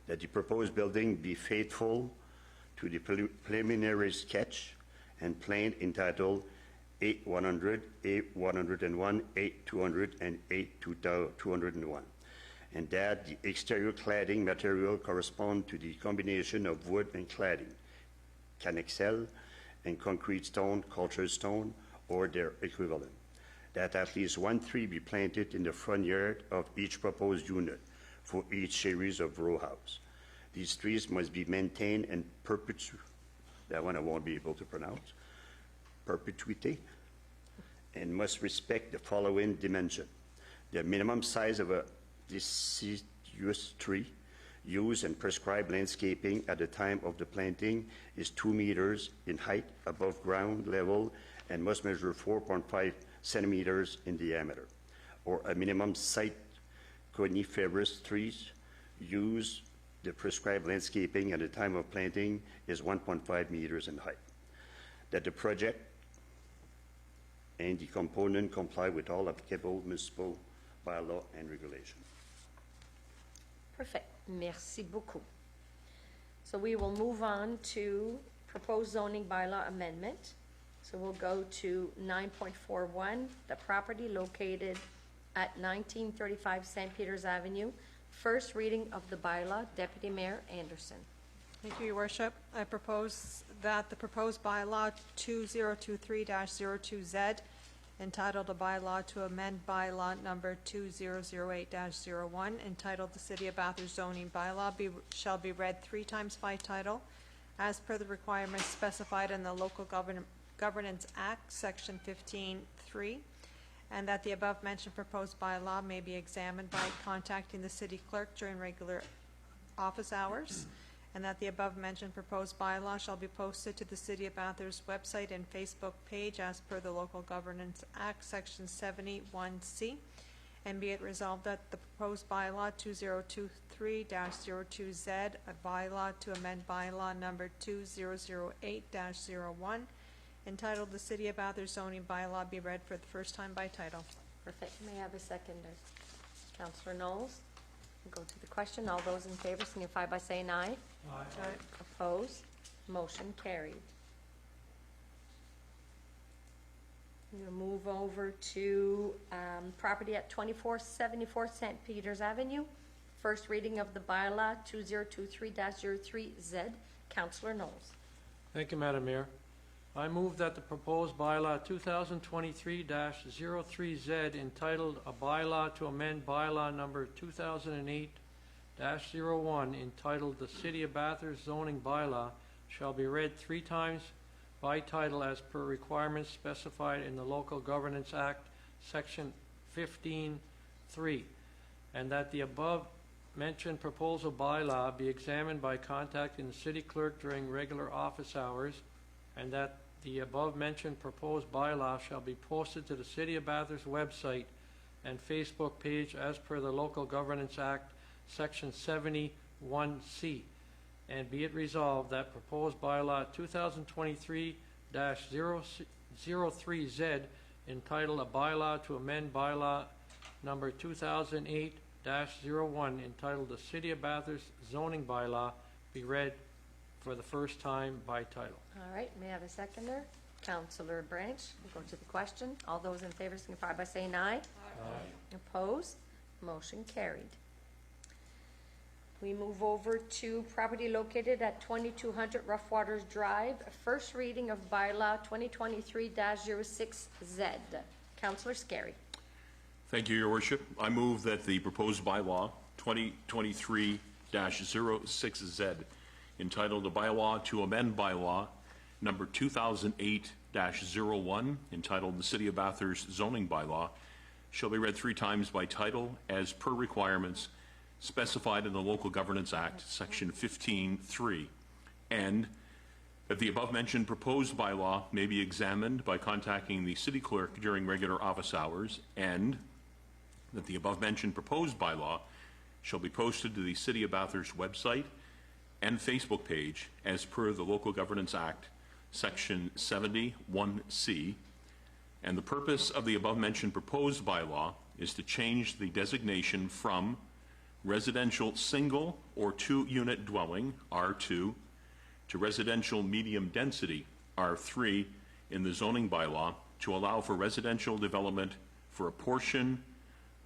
That the proposed building be faithful to the preliminary sketch and plan entitled A100, A101, A200, and A201. And that the exterior cladding material correspond to the combination of wood and cladding. Can excel and concrete stone, cultured stone, or their equivalent. That at least one tree be planted in the front yard of each proposed unit for each series of row house. These trees must be maintained in that one I won't be able to pronounce, perpetuity, and must respect the following dimension. The minimum size of a deciduous tree used in prescribed landscaping at the time of the planting is 2 meters in height above ground level and must measure 4.5 centimeters in diameter, or a minimum site coniferous trees used the prescribed landscaping at the time of planting is 1.5 meters in height. That the project and the component comply with all applicable municipal bylaw and regulation. Perfect. Merci beaucoup. So we will move on to proposed zoning bylaw amendment. So we'll go to 9.41, the property located at 1935 St. Peter's Avenue. First reading of the bylaw, Deputy Mayor Anderson. Thank you, Your Worship. I propose that the proposed bylaw 2023-02Z, entitled a bylaw to amend bylaw number 2008-01, entitled the City of Bathurst zoning bylaw, shall be read 3 times by title, as per the requirements specified in the Local Governance Act, Section 15(3), and that the above-mentioned proposed bylaw may be examined by contacting the city clerk during regular office hours, and that the above-mentioned proposed bylaw shall be posted to the City of Bathurst website and Facebook page as per the Local Governance Act, Section 71C, and be it resolved that the proposed bylaw 2023-02Z, a bylaw to amend bylaw number 2008-01, entitled the City of Bathurst zoning bylaw, be read for the first time by title. Perfect. May I have a seconder? Councillor Knowles. We'll go to the question. All those in favor signify by saying aye. Aye. Opposed? Motion carried. We'll move over to property at 2474 St. Peter's Avenue. First reading of the bylaw 2023-03Z. Councillor Knowles. Thank you, Madam Mayor. I move that the proposed bylaw 2023-03Z, entitled a bylaw to amend bylaw number 2008-01, entitled the City of Bathurst zoning bylaw, shall be read 3 times by title as per requirements specified in the Local Governance Act, Section 15(3), and that the above-mentioned proposal bylaw be examined by contacting the city clerk during regular office hours, and that the above-mentioned proposed bylaw shall be posted to the City of Bathurst website and Facebook page as per the Local Governance Act, Section 71C. And be it resolved that proposed bylaw 2023-03Z, entitled a bylaw to amend bylaw number 2008-01, entitled the City of Bathurst zoning bylaw, be read for the first time by title. All right. May I have a seconder? Councillor Branch. We'll go to the question. All those in favor signify by saying aye. Aye. Opposed? Motion carried. We move over to property located at 2200 Rough Waters Drive. First reading of bylaw 2023-06Z. Councillor Scary. Thank you, Your Worship. I move that the proposed bylaw 2023-06Z, entitled a bylaw to amend bylaw number 2008-01, entitled the City of Bathurst zoning bylaw, shall be read 3 times by title as per requirements specified in the Local Governance Act, Section 15(3), and that the above-mentioned proposed bylaw may be examined by contacting the city clerk during regular office hours, and that the above-mentioned proposed bylaw shall be posted to the City of Bathurst website and Facebook page as per the Local Governance Act, Section 71C, and the purpose of the above-mentioned proposed bylaw is to change the designation from residential single or 2-unit dwelling, R2, to residential medium density, R3, in the zoning bylaw to allow for residential development for a portion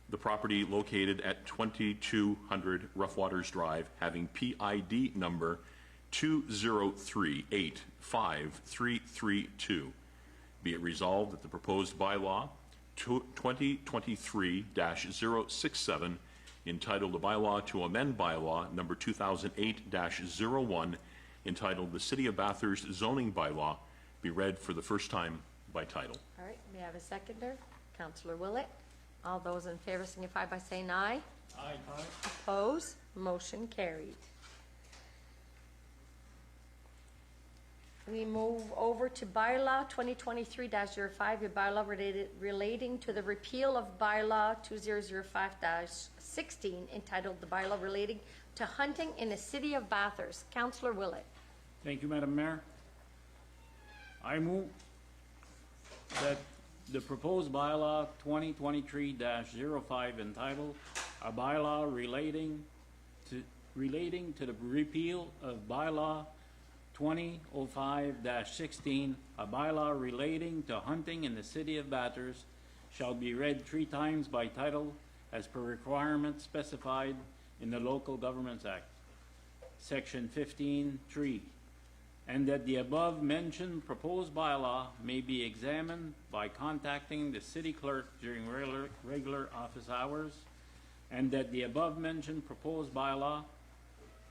the property located at 2200 Rough Waters Drive, having PID number 20385332. Be it resolved that the proposed bylaw 2023-067, entitled "A Bylaw to Amend Bylaw Number 2008-01, entitled "The City of Bathurst Zoning Bylaw," be read for the first time by title. All right, may I have a seconder? Councillor Willett. All those in favor signify by saying aye. Aye. Opposed? Motion carried. We move over to bylaw 2023-05, a bylaw relating to the repeal of bylaw 2005-16, entitled "The Bylaw Relating to Hunting in the City of Bathurst." Councillor Willett. Thank you, Madam Mayor. I move that the proposed bylaw 2023-05, entitled "A Bylaw Relating to the Repeal of Bylaw 2005-16, a bylaw relating to hunting in the City of Bathurst," shall be read 3 times by title as per requirements specified in the Local Governments Act, Section 15(3), and that the above-mentioned proposed bylaw may be examined by contacting the city clerk during regular office hours, and that the above-mentioned proposed bylaw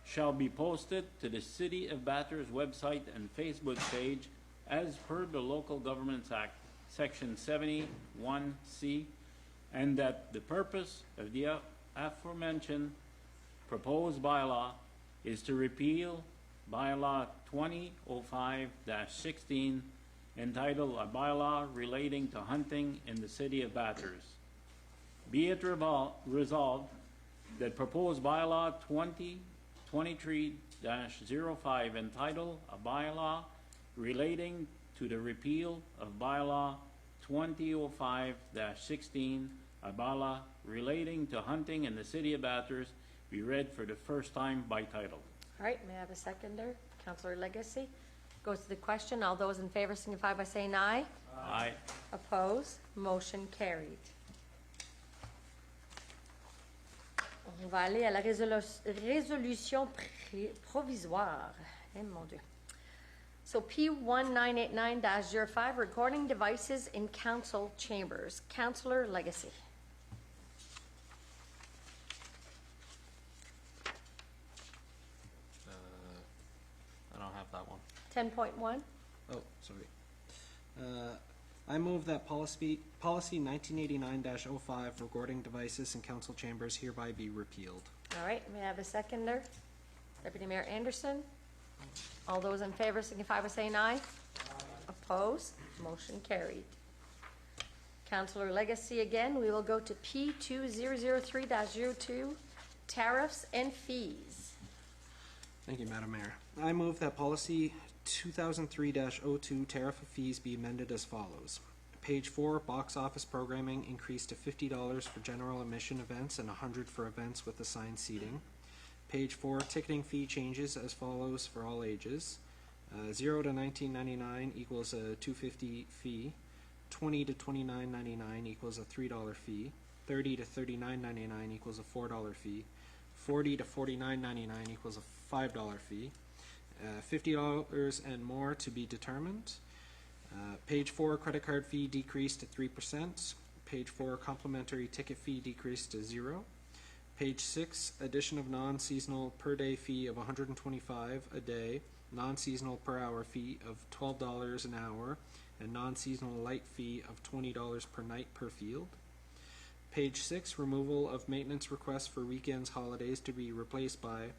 shall be posted to the City of Bathurst website and Facebook page as per the Local Governments Act, Section 71C, and that the purpose of the aforementioned proposed bylaw is to repeal bylaw 2005-16, entitled "A Bylaw Relating to Hunting in the City of Bathurst." Be it resolved that proposed bylaw 2023-05, entitled "A Bylaw Relating to the Repeal of Bylaw 2005-16, a bylaw relating to hunting in the City of Bathurst," be read for the first time by title. All right, may I have a seconder? Councillor Legacy. Goes to the question. All those in favor signify by saying aye. Aye. Opposed? Motion carried. On va aller à la résolution provisoire. Eh, mon Dieu. So P1989-05, recording devices in council chambers. Councillor Legacy. I don't have that one. 10.1. Oh, sorry. I move that policy 1989-05, recording devices in council chambers, hereby be repealed. All right, may I have a seconder? Deputy Mayor Anderson. All those in favor signify by saying aye. Opposed? Motion carried. Councillor Legacy again. We will go to P2003-02, tariffs and fees. Thank you, Madam Mayor. I move that policy 2003-02, tariff of fees, be amended as follows. Page 4, box office programming increased to $50 for general admission events and $100 for events with assigned seating. Page 4, ticketing fee changes as follows for all ages. 0 to $19.99 equals a $2.50 fee. 20 to $29.99 equals a $3 fee. 30 to $39.99 equals a $4 fee. 40 to $49.99 equals a $5 fee. $50 and more to be determined. Page 4, credit card fee decreased to 3%. Page 4, complimentary ticket fee decreased to 0. Page 6, addition of non-seasonal per day fee of $125 a day, non-seasonal per hour fee of $12 an hour, and non-seasonal light fee of $20 per night per field. Page 6, removal of maintenance requests for weekends, holidays to be replaced by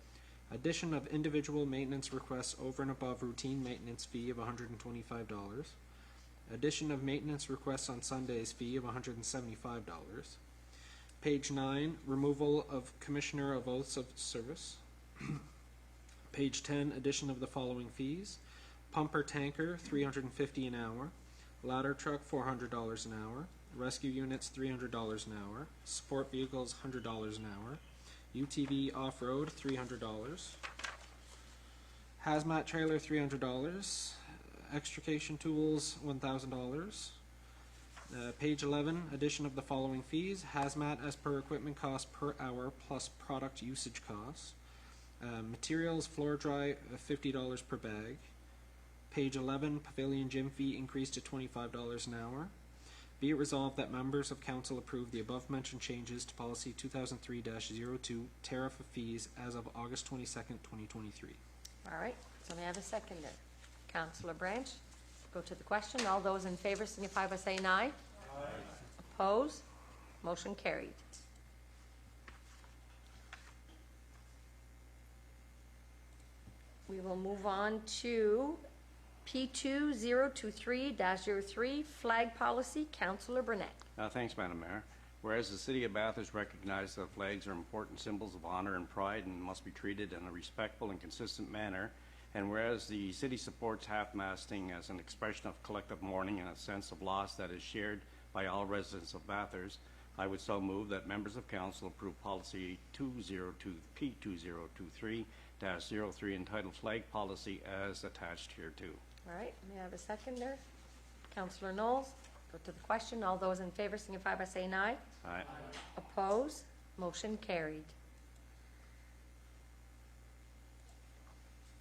addition of individual maintenance requests over and above routine maintenance fee of $125. Addition of maintenance requests on Sundays fee of $175. Page 9, removal of Commissioner of Oaths of Service. Page 10, addition of the following fees. Pumper tanker, $350 an hour. Ladder truck, $400 an hour. Rescue units, $300 an hour. Support vehicles, $100 an hour. UTV off-road, $300. Hazmat trailer, $300. Extrication tools, $1,000. Page 11, addition of the following fees. Hazmat as per equipment cost per hour plus product usage costs. Materials, floor dry, $50 per bag. Page 11, pavilion gym fee increased to $25 an hour. Be it resolved that members of council approve the above-mentioned changes to policy 2003-02, tariff of fees as of August 22nd, 2023. All right, so may I have a seconder? Councillor Branch, go to the question. All those in favor signify by saying aye. Aye. Opposed? Motion carried. We will move on to P2023-03, flag policy. Councillor Burnett. Thanks, Madam Mayor. Whereas the City of Bathurst recognizes that flags are important symbols of honor and pride and must be treated in a respectful and consistent manner, and whereas the city supports half-masting as an expression of collective mourning and a sense of loss that is shared by all residents of Bathurst, I would so move that members of council approve policy P2023-03 entitled Flag Policy as attached hereto. All right, may I have a seconder? Councillor Knowles, go to the question. All those in favor signify by saying aye. Aye. Opposed? Motion carried.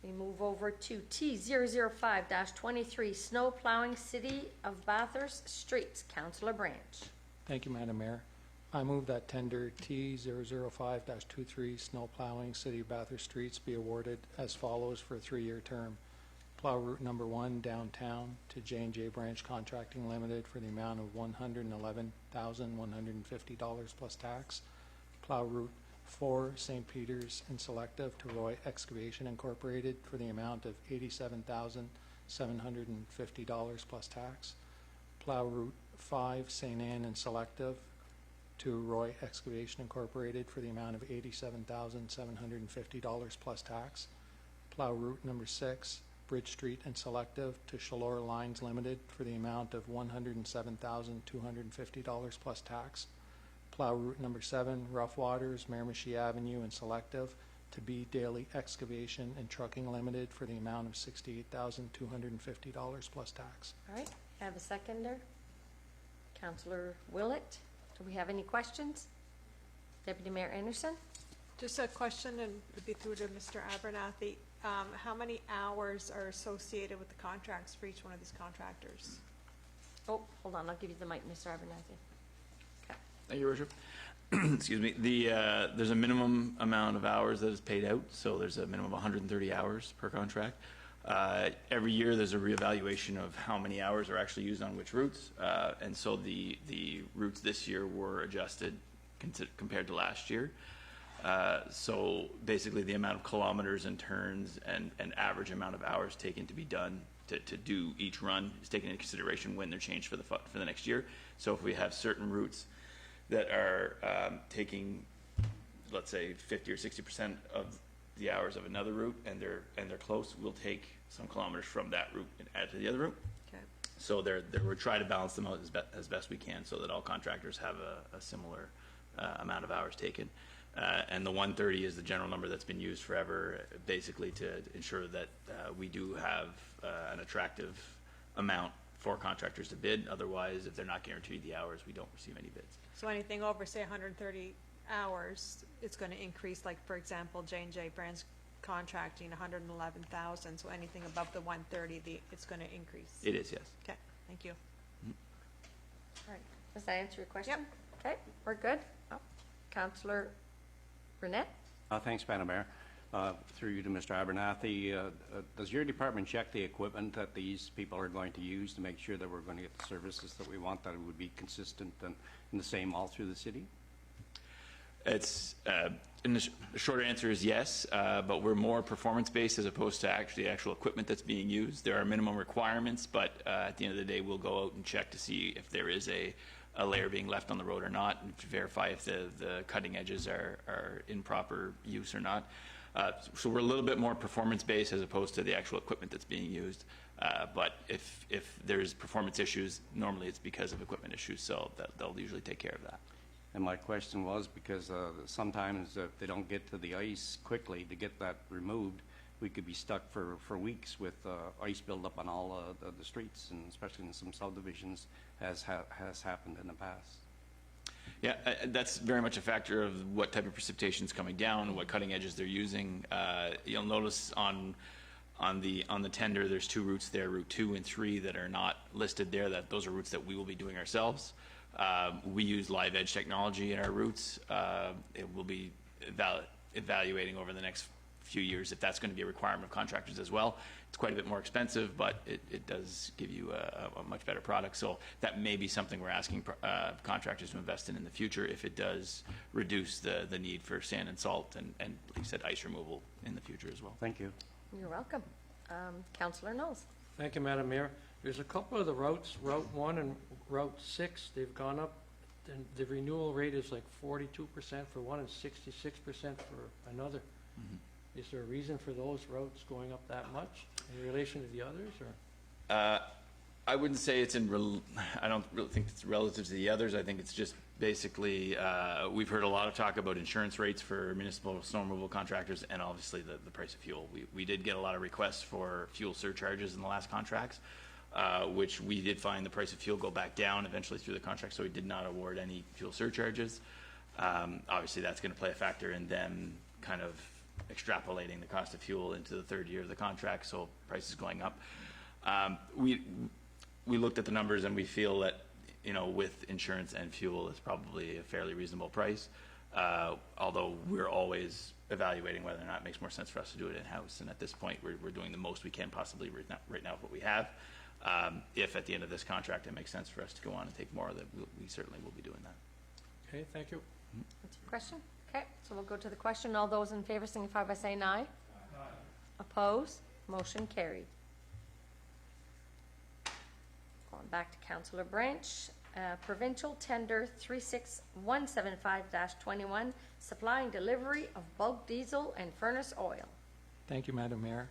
We move over to T005-23, snow plowing City of Bathurst streets. Councillor Branch. Thank you, Madam Mayor. I move that tender T005-23, snow plowing City of Bathurst streets be awarded as follows for a 3-year term. Plow route number 1 downtown to J&J Branch Contracting Limited for the amount of $111,150 plus tax. Plow route 4 St. Peter's and Selective to Roy Excavation Incorporated for the amount of $87,750 plus tax. Plow route 5 St. Anne and Selective to Roy Excavation Incorporated for the amount of $87,750 plus tax. Plow route number 6 Bridge Street and Selective to Chaleur Lines Limited for the amount of $107,250 plus tax. Plow route number 7 Rough Waters, Miramichi Avenue and Selective to B Daily Excavation and Trucking Limited for the amount of $68,250 plus tax. All right, I have a seconder. Councillor Willett, do we have any questions? Deputy Mayor Anderson? Just a question, and it'd be through to Mr. Abernathy. How many hours are associated with the contracts for each one of these contractors? Oh, hold on, I'll give you the mic, Mr. Abernathy. Okay. Thank you, Your Worship. Excuse me. There's a minimum amount of hours that is paid out, so there's a minimum of 130 hours per contract. Every year there's a reevaluation of how many hours are actually used on which routes, and so the routes this year were adjusted compared to last year. So basically the amount of kilometers and turns and average amount of hours taken to be done to do each run is taken into consideration when they're changed for the next year. So if we have certain routes that are taking, let's say, 50 or 60% of the hours of another route and they're close, we'll take some kilometers from that route and add to the other route. Okay. So we're trying to balance them out as best we can so that all contractors have a similar amount of hours taken. And the 130 is the general number that's been used forever, basically to ensure that we do have an attractive amount for contractors to bid. Otherwise, if they're not guaranteed the hours, we don't receive any bids. So anything over, say, 130 hours, it's going to increase, like, for example, J&J Brands contracting 111,000, so anything above the 130, it's going to increase? It is, yes. Okay, thank you. All right, does that answer your question? Yep. Okay, we're good. Oh, Councillor Burnett? Thanks, Madam Mayor. Through you to Mr. Abernathy, does your department check the equipment that these people are going to use to make sure that we're going to get the services that we want, that it would be consistent and the same all through the city? It's and the shorter answer is yes, but we're more performance-based as opposed to actual equipment that's being used. There are minimum requirements, but at the end of the day, we'll go out and check to see if there is a layer being left on the road or not, and to verify if the cutting edges are in proper use or not. So we're a little bit more performance-based as opposed to the actual equipment that's being used. But if there's performance issues, normally it's because of equipment issues, so they'll usually take care of that. And my question was because sometimes if they don't get to the ice quickly to get that removed, we could be stuck for weeks with ice buildup on all the streets, and especially in some subdivisions, as has happened in the past. Yeah, that's very much a factor of what type of precipitation is coming down, what cutting edges they're using. You'll notice on the tender, there's 2 routes there, Route 2 and 3, that are not listed there. Those are routes that we will be doing ourselves. We use live edge technology in our routes. It will be evaluating over the next few years if that's going to be a requirement of contractors as well. It's quite a bit more expensive, but it does give you a much better product. So that may be something we're asking contractors to invest in the future if it does reduce the need for sand and salt and like you said, ice removal in the future as well. Thank you. You're welcome. Councillor Knowles. Thank you, Madam Mayor. There's a couple of the routes, Route 1 and Route 6, they've gone up, and the renewal rate is like 42% for one and 66% for another. Is there a reason for those routes going up that much in relation to the others, or? I wouldn't say it's I don't really think it's relative to the others. I think it's just basically, we've heard a lot of talk about insurance rates for municipal snow removal contractors and obviously the price of fuel. We did get a lot of requests for fuel surcharges in the last contracts, which we did find the price of fuel go back down eventually through the contract, so we did not award any fuel surcharges. Obviously that's going to play a factor in them kind of extrapolating the cost of fuel into the 3rd year of the contract, so prices going up. We looked at the numbers and we feel that, you know, with insurance and fuel is probably a fairly reasonable price, although we're always evaluating whether or not it makes more sense for us to do it in-house, and at this point we're doing the most we can possibly right now with what we have. If at the end of this contract it makes sense for us to go on and take more of it, we certainly will be doing that. Okay, thank you. What's your question? Okay, so we'll go to the question. All those in favor signify by saying aye. Aye. Opposed? Motion carried. Going back to Councillor Branch. Provincial Tender 36175-21, supply and delivery of bulk diesel and furnace oil. Thank you, Madam Mayor.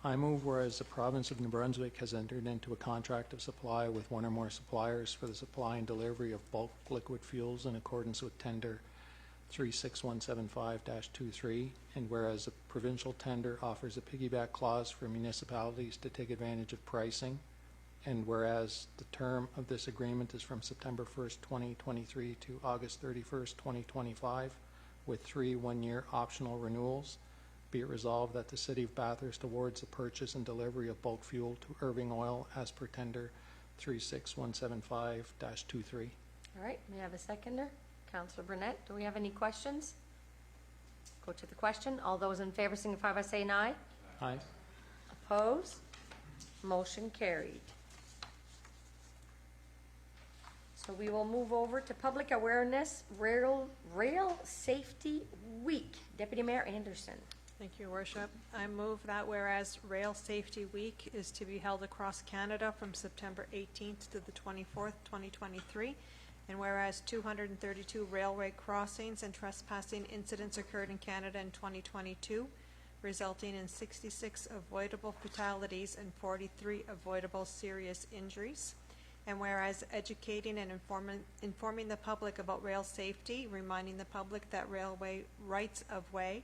I move whereas the province of New Brunswick has entered into a contract of supply with one or more suppliers for the supply and delivery of bulk liquid fuels in accordance with tender 36175-23, and whereas the provincial tender offers a piggyback clause for municipalities to take advantage of pricing, and whereas the term of this agreement is from September 1st, 2023 to August 31st, 2025, with 3 one-year optional renewals, be it resolved that the City of Bathurst awards the purchase and delivery of bulk fuel to Irving Oil as per tender 36175-23. All right, may I have a seconder? Councillor Burnett, do we have any questions? Go to the question. All those in favor signify by saying aye. Aye. Opposed? Motion carried. So we will move over to Public Awareness Rail Safety Week. Deputy Mayor Anderson. Thank you, Your Worship. I move that whereas Rail Safety Week is to be held across Canada from September 18th to the 24th, 2023, and whereas 232 railway crossings and trespassing incidents occurred in Canada in 2022, resulting in 66 avoidable fatalities and 43 avoidable serious injuries. And whereas educating and informing the public about rail safety, reminding the public that railway rights of way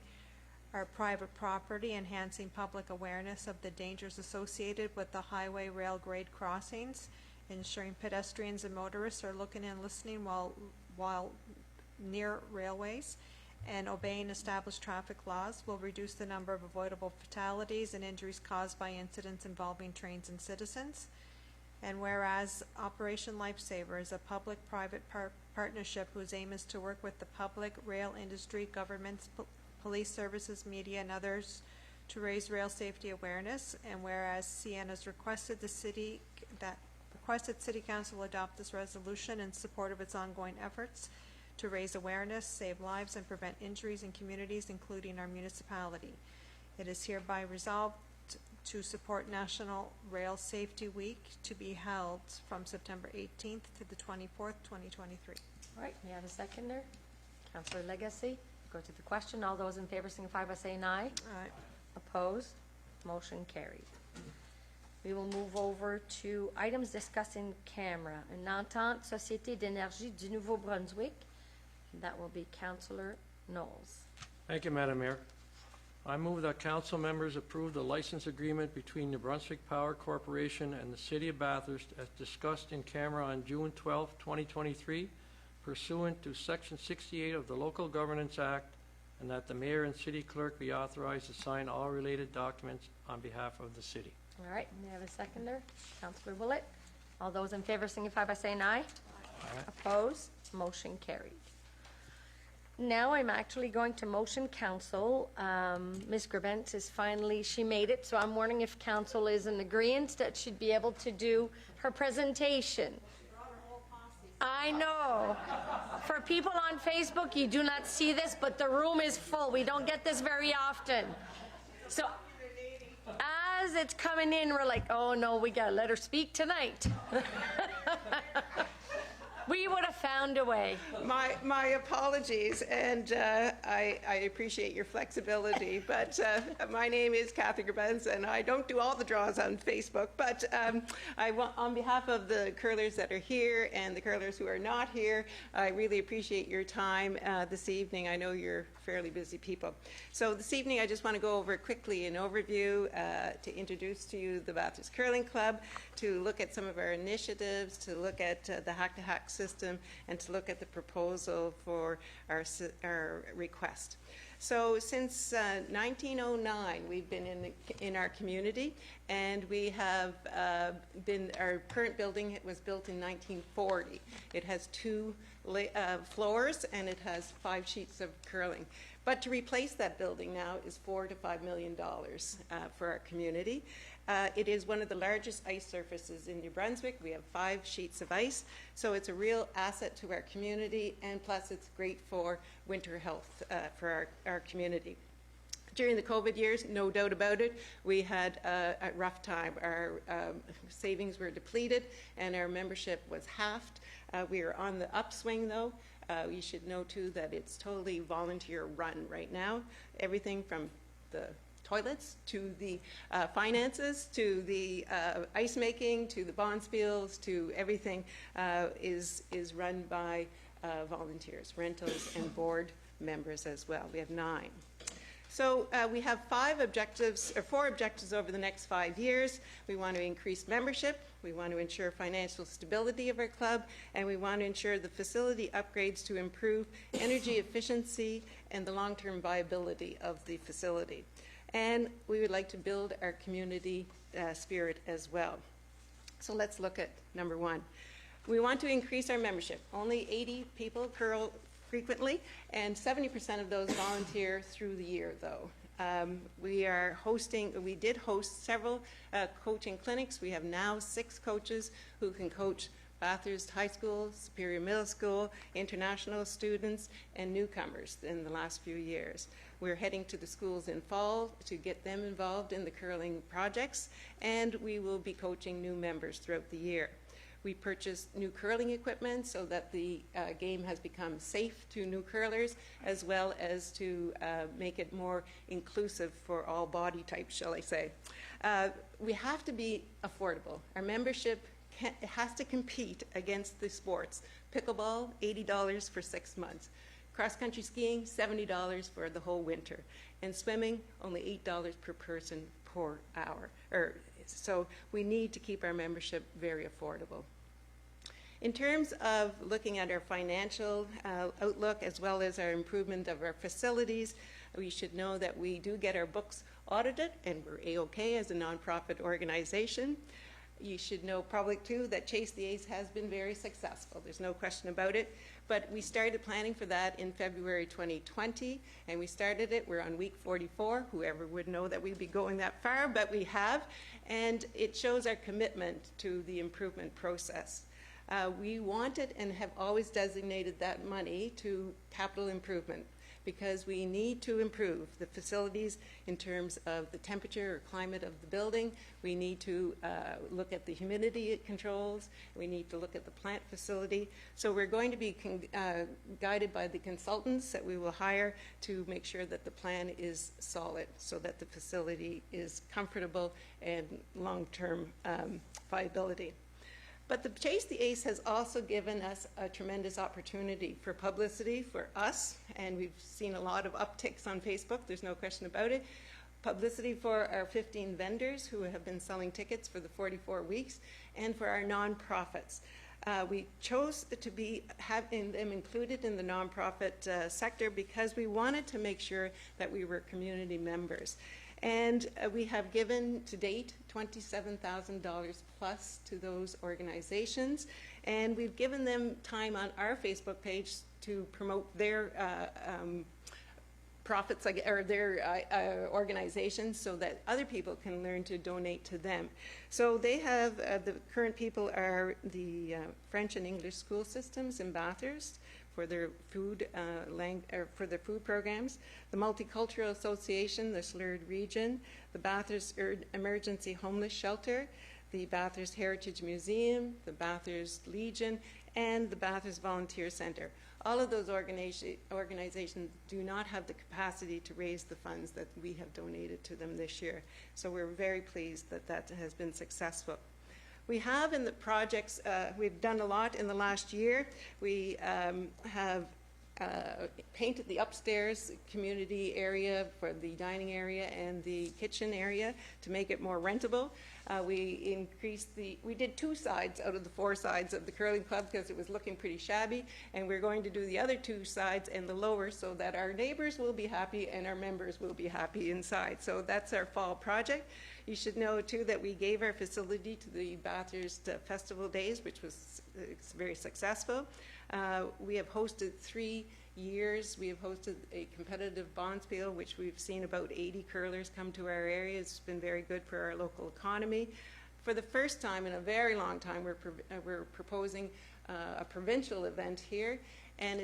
are private property, enhancing public awareness of the dangers associated with the highway rail grade crossings, ensuring pedestrians and motorists are looking and listening while near railways, and obeying established traffic laws will reduce the number of avoidable fatalities and injuries caused by incidents involving trains and citizens. And whereas Operation Lifesaver is a public-private partnership whose aim is to work with the public, rail industry, governments, police services, media, and others to raise rail safety awareness, and whereas CN has requested City Council adopt this resolution in support of its ongoing efforts to raise awareness, save lives, and prevent injuries in communities, including our municipality. It is hereby resolved to support National Rail Safety Week to be held from September 18th to the 24th, 2023. All right, may I have a seconder? Councillor Legacy. Go to the question. All those in favor signify by saying aye. Aye. Opposed? Motion carried. We will move over to items discussed in camera. Une entente Société d'énergie du Nouveau-Brunswick. That will be Councillor Knowles. Thank you, Madam Mayor. I move that council members approve the license agreement between New Brunswick Power Corporation and the City of Bathurst as discussed in camera on June 12, 2023 pursuant to Section 68 of the Local Governance Act, and that the mayor and city clerk be authorized to sign all related documents on behalf of the city. All right, may I have a seconder? Councillor Willett. All those in favor signify by saying aye. Opposed? Motion carried. Now I'm actually going to motion council. Ms. Grabentz is finally, she made it, so I'm wondering if council is in agreement that she'd be able to do her presentation. I know. For people on Facebook, you do not see this, but the room is full. We don't get this very often. So as it's coming in, we're like, oh no, we gotta let her speak tonight. We would have found a way. My apologies, and I appreciate your flexibility, but my name is Kathy Grabentz, and I don't do all the draws on Facebook, but on behalf of the curlers that are here and the curlers who are not here, I really appreciate your time this evening. I know you're fairly busy people. So this evening I just want to go over quickly an overview to introduce to you the Bathurst Curling Club, to look at some of our initiatives, to look at the hack-to-hack system, and to look at the proposal for our request. So since 1909, we've been in our community, and we have our current building was built in 1940. It has 2 floors, and it has 5 sheets of curling. But to replace that building now is $4 to $5 million for our community. It is one of the largest ice surfaces in New Brunswick. We have 5 sheets of ice, so it's a real asset to our community, and plus it's great for winter health for our community. During the COVID years, no doubt about it, we had a rough time. Our savings were depleted, and our membership was halved. We are on the upswing, though. You should know, too, that it's totally volunteer run right now. Everything from the toilets to the finances to the ice making to the bonspiels to everything is run by volunteers, rentals, and board members as well. We have 9. So we have 4 objectives over the next 5 years. We want to increase membership, we want to ensure financial stability of our club, and we want to ensure the facility upgrades to improve energy efficiency and the long-term viability of the facility. And we would like to build our community spirit as well. So let's look at number 1. We want to increase our membership. Only 80 people curl frequently, and 70% of those volunteer through the year, though. We did host several coaching clinics. We have now 6 coaches who can coach Bathurst High School, Superior Middle School, international students, and newcomers in the last few years. We're heading to the schools in fall to get them involved in the curling projects, and we will be coaching new members throughout the year. We purchased new curling equipment so that the game has become safe to new curlers, as well as to make it more inclusive for all body types, shall I say. We have to be affordable. Our membership has to compete against the sports. Pickleball, $80 for 6 months. Cross-country skiing, $70 for the whole winter. And swimming, only $8 per person per hour. So we need to keep our membership very affordable. In terms of looking at our financial outlook, as well as our improvement of our facilities, we should know that we do get our books audited, and we're A-OK as a nonprofit organization. You should know probably, too, that Chase the Ace has been very successful. There's no question about it. But we started planning for that in February 2020, and we started it. We're on week 44. Whoever would know that we'd be going that far, but we have. And it shows our commitment to the improvement process. We wanted and have always designated that money to capital improvement, because we need to improve the facilities in terms of the temperature or climate of the building. We need to look at the humidity controls. We need to look at the plant facility. So we're going to be guided by the consultants that we will hire to make sure that the plan is solid, so that the facility is comfortable and long-term viability. But the Chase the Ace has also given us a tremendous opportunity for publicity for us, and we've seen a lot of upticks on Facebook, there's no question about it. Publicity for our 15 vendors who have been selling tickets for the 44 weeks, and for our nonprofits. We chose to be having them included in the nonprofit sector because we wanted to make sure that we were community members. And we have given to date $27,000 plus to those organizations. And we've given them time on our Facebook page to promote their profits, or their organizations, so that other people can learn to donate to them. So they have, the current people are the French and English school systems in Bathurst for their food for their food programs, the Multicultural Association, the slurred region, the Bathurst Emergency Homeless Shelter, the Bathurst Heritage Museum, the Bathurst Legion, and the Bathurst Volunteer Center. All of those organizations do not have the capacity to raise the funds that we have donated to them this year. So we're very pleased that that has been successful. We have in the projects, we've done a lot in the last year. We have painted the upstairs community area for the dining area and the kitchen area to make it more rentable. We did 2 sides out of the 4 sides of the curling club because it was looking pretty shabby, and we're going to do the other 2 sides and the lower so that our neighbors will be happy and our members will be happy inside. So that's our fall project. You should know too that we gave our facility to the Bathurst Festival Days, which was very successful. We have hosted 3 years. We have hosted a competitive bonspiel, which we've seen about 80 curlers come to our area. It's been very good for our local economy. For the first time in a very long time, we're proposing a provincial event here, and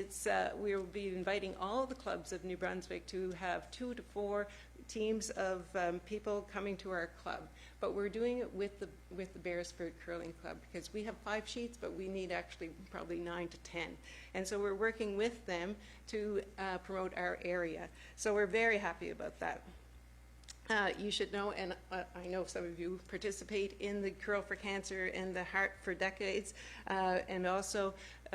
we will be inviting all the clubs of New Brunswick to have 2 to 4 teams of people coming to our club. But we're doing it with the Beresford Curling Club because we have 5 sheets, but we need actually probably 9 to 10. And so we're working with them to promote our area. So we're very happy about that. You should know, and I know some of you participate in the Curl for Cancer and the Heart for Decades, and also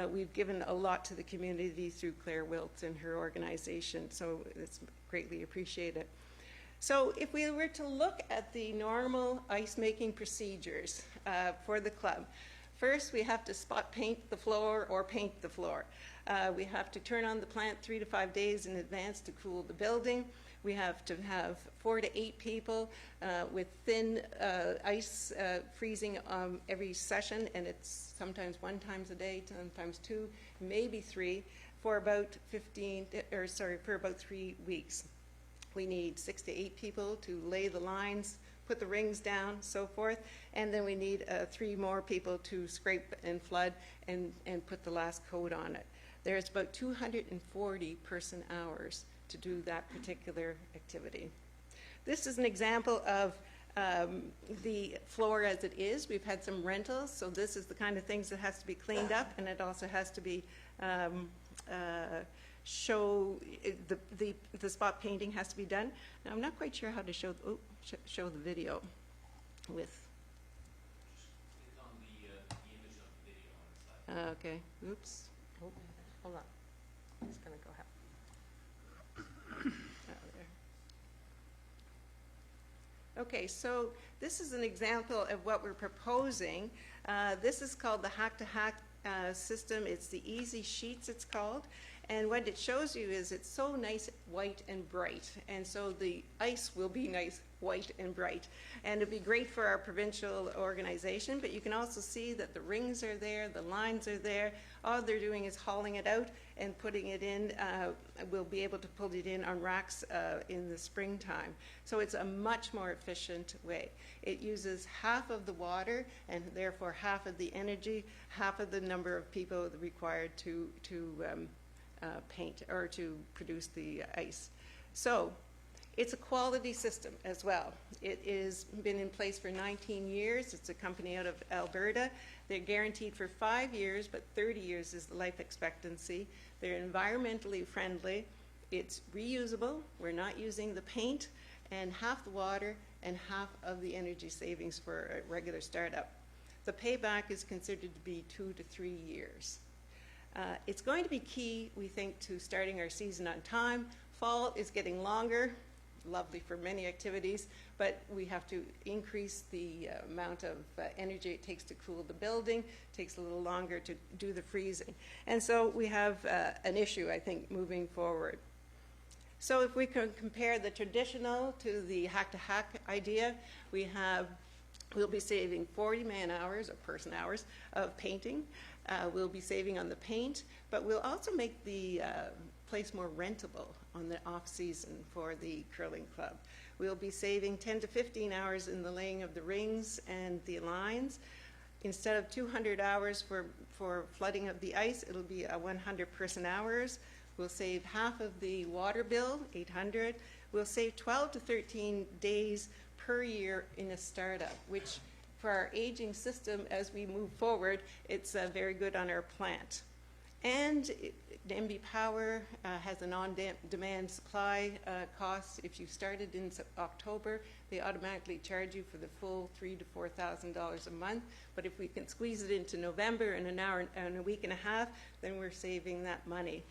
we've given a lot to the community through Claire Wiltz and her organization, so it's greatly appreciated. So if we were to look at the normal ice making procedures for the club, first we have to spot paint the floor or paint the floor. We have to turn on the plant 3 to 5 days in advance to cool the building. We have to have 4 to 8 people with thin ice freezing every session, and it's sometimes 1 time a day, sometimes 2, maybe 3, for about 3 weeks. We need 6 to 8 people to lay the lines, put the rings down, so forth, and then we need 3 more people to scrape and flood and put the last coat on it. There's about 240 person hours to do that particular activity. This is an example of the floor as it is. We've had some rentals, so this is the kind of things that has to be cleaned up, and it also has to be the spot painting has to be done. Now, I'm not quite sure how to show the video with. Click on the image of the video on the side. Okay. Oops. Hold on. I'm just going to go ahead. Okay, so this is an example of what we're proposing. This is called the hack-to-hack system. It's the Easy Sheets, it's called. And what it shows you is it's so nice, white and bright. And so the ice will be nice, white and bright. And it'll be great for our provincial organization, but you can also see that the rings are there, the lines are there. All they're doing is hauling it out and putting it in. We'll be able to pull it in on racks in the springtime. So it's a much more efficient way. It uses half of the water and therefore half of the energy, half of the number of people required to paint or to produce the ice. So it's a quality system as well. It has been in place for 19 years. It's a company out of Alberta. They're guaranteed for 5 years, but 30 years is the life expectancy. They're environmentally friendly. It's reusable. We're not using the paint, and half the water and half of the energy savings for a regular startup. The payback is considered to be 2 to 3 years. It's going to be key, we think, to starting our season on time. Fall is getting longer. lovely for many activities, but we have to increase the amount of energy it takes to cool the building, takes a little longer to do the freezing. And so we have an issue, I think, moving forward. So if we can compare the traditional to the hack-to-hack idea, we'll be saving 40 man-hours or person-hours of painting. We'll be saving on the paint, but we'll also make the place more rentable on the off-season for the curling club. We'll be saving 10 to 15 hours in the laying of the rings and the lines. Instead of 200 hours for flooding of the ice, it'll be 100 person-hours. We'll save half of the water bill, 800. We'll save 12 to 13 days per year in a startup, which for our aging system as we move forward, it's very good on our plant. And MB Power has a non-demand supply cost. If you started in October, they automatically charge you for the full $3,000 to $4,000 a month. But if we can squeeze it into November in an hour and a week and a half, then we're saving that money.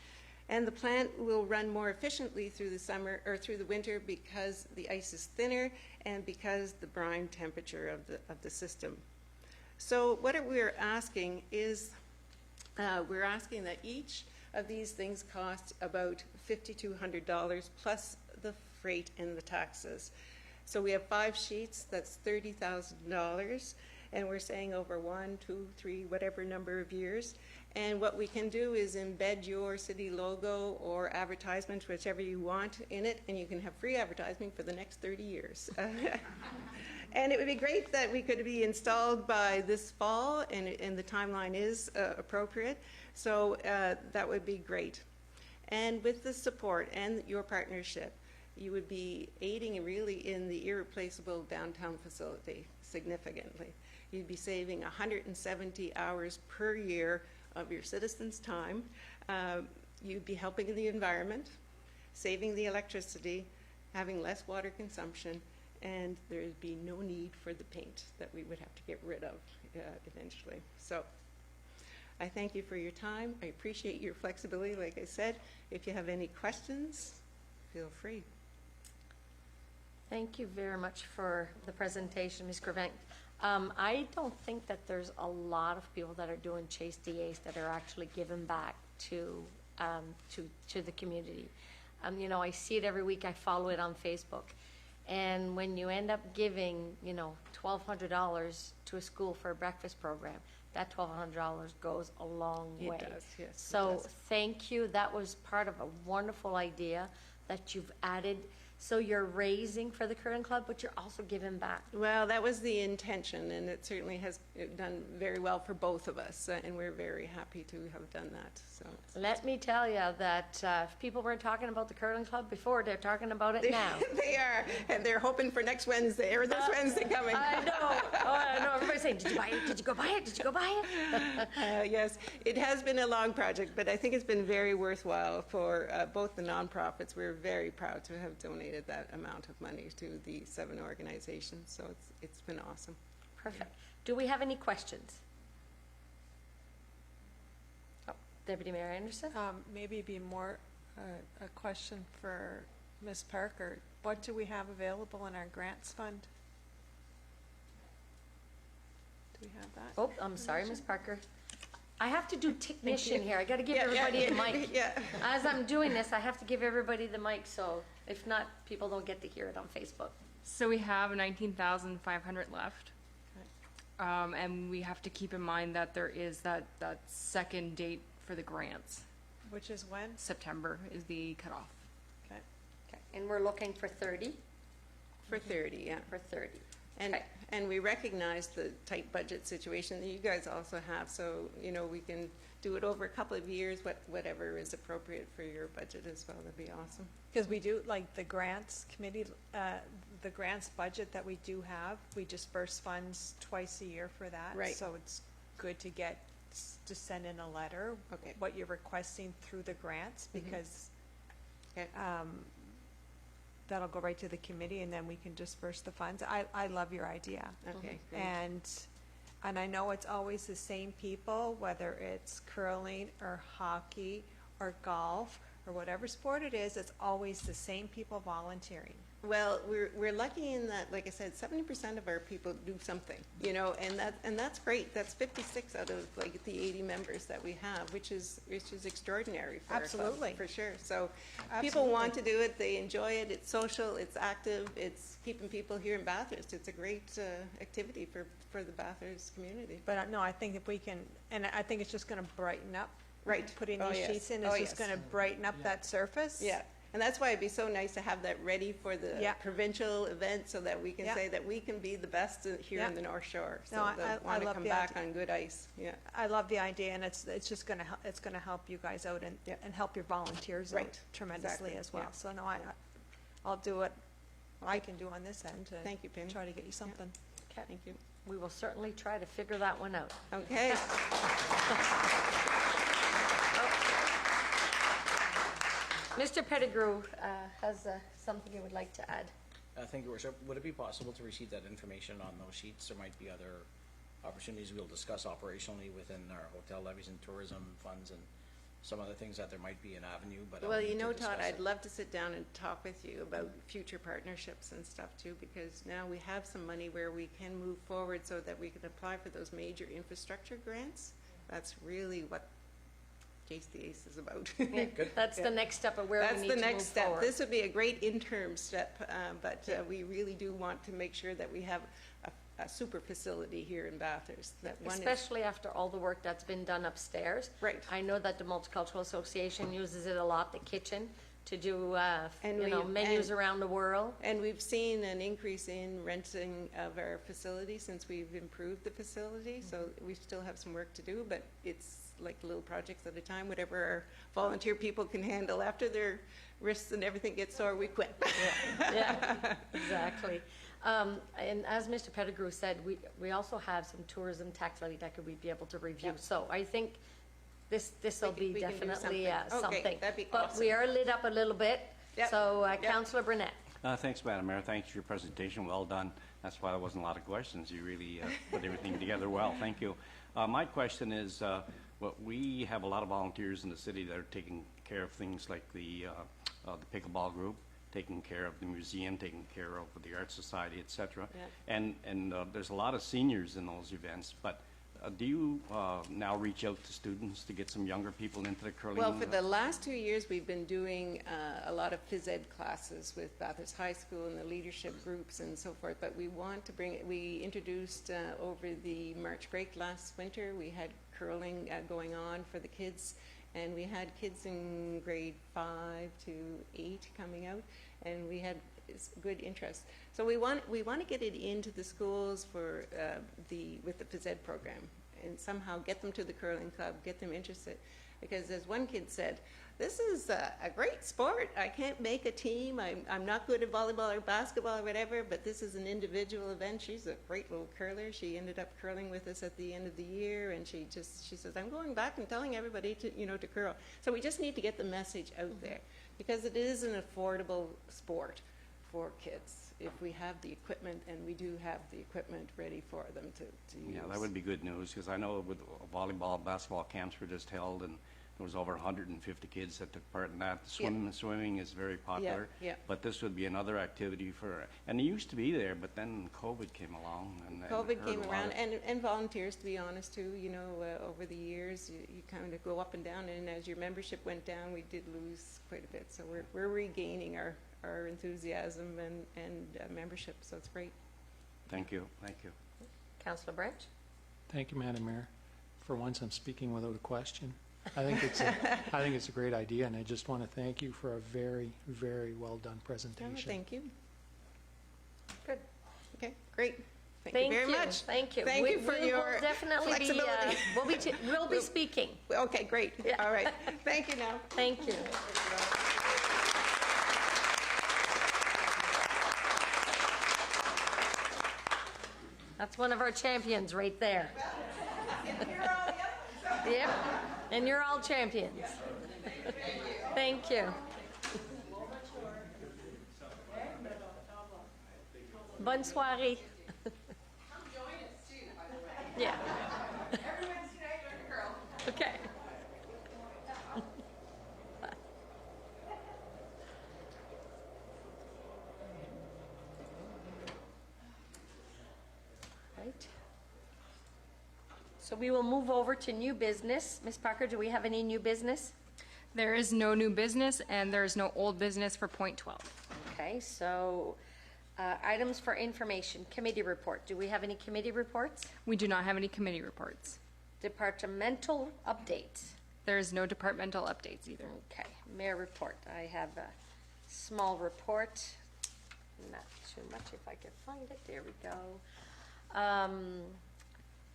And the plant will run more efficiently through the summer or through the winter because the ice is thinner and because the brine temperature of the system. So what we're asking is, we're asking that each of these things cost about $5,200 plus the freight and the taxes. So we have 5 sheets, that's $30,000, and we're saying over 1, 2, 3, whatever number of years. And what we can do is embed your city logo or advertisement, whichever you want, in it, and you can have free advertising for the next 30 years. And it would be great that we could be installed by this fall, and the timeline is appropriate. So that would be great. And with the support and your partnership, you would be aiding really in the irreplaceable downtown facility significantly. You'd be saving 170 hours per year of your citizens' time. You'd be helping the environment, saving the electricity, having less water consumption, and there'd be no need for the paint that we would have to get rid of eventually. So I thank you for your time. I appreciate your flexibility, like I said. If you have any questions, feel free. Thank you very much for the presentation, Ms. Cravent. I don't think that there's a lot of people that are doing Chase DAs that are actually giving back to the community. You know, I see it every week. I follow it on Facebook. And when you end up giving, you know, $1,200 to a school for a breakfast program, that $1,200 goes a long way. It does, yes. So thank you. That was part of a wonderful idea that you've added. So you're raising for the curling club, but you're also giving back. Well, that was the intention, and it certainly has done very well for both of us, and we're very happy to have done that. So Let me tell you that if people weren't talking about the curling club before, they're talking about it now. They are, and they're hoping for next Wednesday, or this Wednesday coming. I know. Oh, I know. Everybody's saying, did you buy it? Did you go buy it? Did you go buy it? Yes, it has been a long project, but I think it's been very worthwhile for both the nonprofits. We're very proud to have donated that amount of money to the 7 organizations, so it's been awesome. Perfect. Do we have any questions? Oh, Deputy Mayor Anderson? Maybe be more a question for Ms. Parker. What do we have available in our grants fund? Do we have that? Oh, I'm sorry, Ms. Parker. I have to do technician here. I got to give everybody the mic. Yeah. As I'm doing this, I have to give everybody the mic, so if not, people don't get to hear it on Facebook. So we have 19,500 left. And we have to keep in mind that there is that second date for the grants. Which is when? September is the cutoff. Okay. Okay. And we're looking for 30? For 30, yeah. For 30. And, Okay. and we recognize the tight budget situation that you guys also have, so, you know, we can do it over a couple of years, whatever is appropriate for your budget as well. That'd be awesome. Because we do, like the grants committee, the grants budget that we do have, we disperse funds twice a year for that. Right. So it's good to to send in a letter, Okay. what you're requesting through the grants, because Okay. that'll go right to the committee, and then we can disperse the funds. I love your idea. Okay, great. And I know it's always the same people, whether it's curling or hockey or golf or whatever sport it is, it's always the same people volunteering. Well, we're lucky in that, like I said, 70% of our people do something, you know, and that's great. That's 56 out of like the 80 members that we have, which is extraordinary for our club, Absolutely. for sure. So people want to do it, they enjoy it. It's social, it's active, it's keeping people here in Bathurst. It's a great activity for the Bathurst community. But no, I think if we can, and I think it's just gonna brighten up. Right. Putting Oh, these yes. sheets in Oh, is just yes. gonna brighten up that surface. Yeah, and that's why it'd be so nice to have that ready for the Yeah. provincial event, so that we can Yeah. say that we can be the best here Yeah. in the North Shore. So No, I they'll want to love come the back idea. on good ice, yeah. I love the idea, and it's just gonna it's gonna help you guys out and Yeah. help your volunteers out Right. tremendously Exactly. as well. Yeah. So no, I'll do what I can do on this end to Thank you, Penny. try to get you something. Okay. Thank you. We will certainly try to figure that one out. Okay. Mr. Pettigrew has something he would like to add. Thank you, Worship. Would it be possible to receive that information on those sheets? There might be other opportunities we'll discuss operationally within our hotel levies and tourism funds and some other things that there might be an avenue, but Well, we you need to know, Todd, discuss I'd it. love to sit down and talk with you about future partnerships and stuff too, because now we have some money where we can move forward so that we can apply for those major infrastructure grants. That's really what Jace the Ace is about. That's the next step of where we That's need the to move next step. forward. This would be a great interim step, but we really do want to make sure that we have a super facility here in Bathurst. That one is, Especially after all the work that's been done upstairs. Right. I know that the Multicultural Association uses it a lot, the kitchen, to do, And you know, we- menus and- around the world. and we've seen an increase in renting of our facility since we've improved the facility, so we still have some work to do, but it's like little projects at a time, whatever our volunteer people can handle. After their wrists and everything gets sore, we quit. Yeah, exactly. And as Mr. Pettigrew said, we also have some tourism tax levy that could we be able to review. Yep. So I think this will We be can do definitely something. Okay, something. that'd be But awesome. we are lit up a little bit. Yep. So Yep. Councillor Burnett. Thanks, Madam Mayor. Thanks for your presentation. Well done. That's why there wasn't a lot of questions. You really put everything together well. Thank you. My question is, we have a lot of volunteers in the city that are taking care of things like the pickleball group, taking care of the museum, taking care of the Art Society, et cetera. Yeah. And there's a lot of seniors in those events, but do you now reach out to students to get some younger people into the curling? Well, for the last 2 years, we've been doing a lot of phys ed classes with Bathurst High School and the leadership groups and so forth, but we want to we introduced over the March break last winter, we had curling going on for the kids, and we had kids in grade 5 to 8 coming out, and we had good interest. So we want to get it into the schools for with the phys ed program, and somehow get them to the curling club, get them interested. Because as one kid said, this is a great sport. I can't make a team. I'm not good at volleyball or basketball or whatever, but this is an individual event. She's a great little curler. She ended up curling with us at the end of the year, and she says, I'm going back and telling everybody to curl. So we just need to get the message out there, because it is an affordable sport for kids if we have the equipment, and we do have the equipment ready for them to use. Yeah, that would be good news, because I know with volleyball, basketball camps were just held, and there was over 150 kids that took part in that. Swimming is very popular. Yeah. But this would be another activity and it used to be there, but then COVID came along. And COVID hurt came a lot around, of- and volunteers, to be honest, too. Over the years, you kind of go up and down, and as your membership went down, we did lose quite a bit. So we're regaining our enthusiasm and membership, so it's great. Thank you. Councillor Branch? Thank you, Madam Mayor. For once, I'm speaking without a question. I think it's a great idea, and I just want to thank you for a very, very well done presentation. Thank you. Good. Okay, great. Thank you very much. Thank you. Thank you for We your will definitely flexibility. we'll be speaking. Okay, great. Yeah. All right. Thank you now. Thank you. That's one of our champions right there. Yep, and you're all champions. Thank you. Bonne soirée. Yeah. Okay. So we will move over to new business. Ms. Parker, do we have any new business? There is no new business, and there is no old business for point 12. Okay, so items for information, committee report. Do we have any committee reports? We do not have any committee reports. Departmental updates. There is no departmental updates either. Okay, mayor report. I have a small report. Not too much if I can find it. There we go.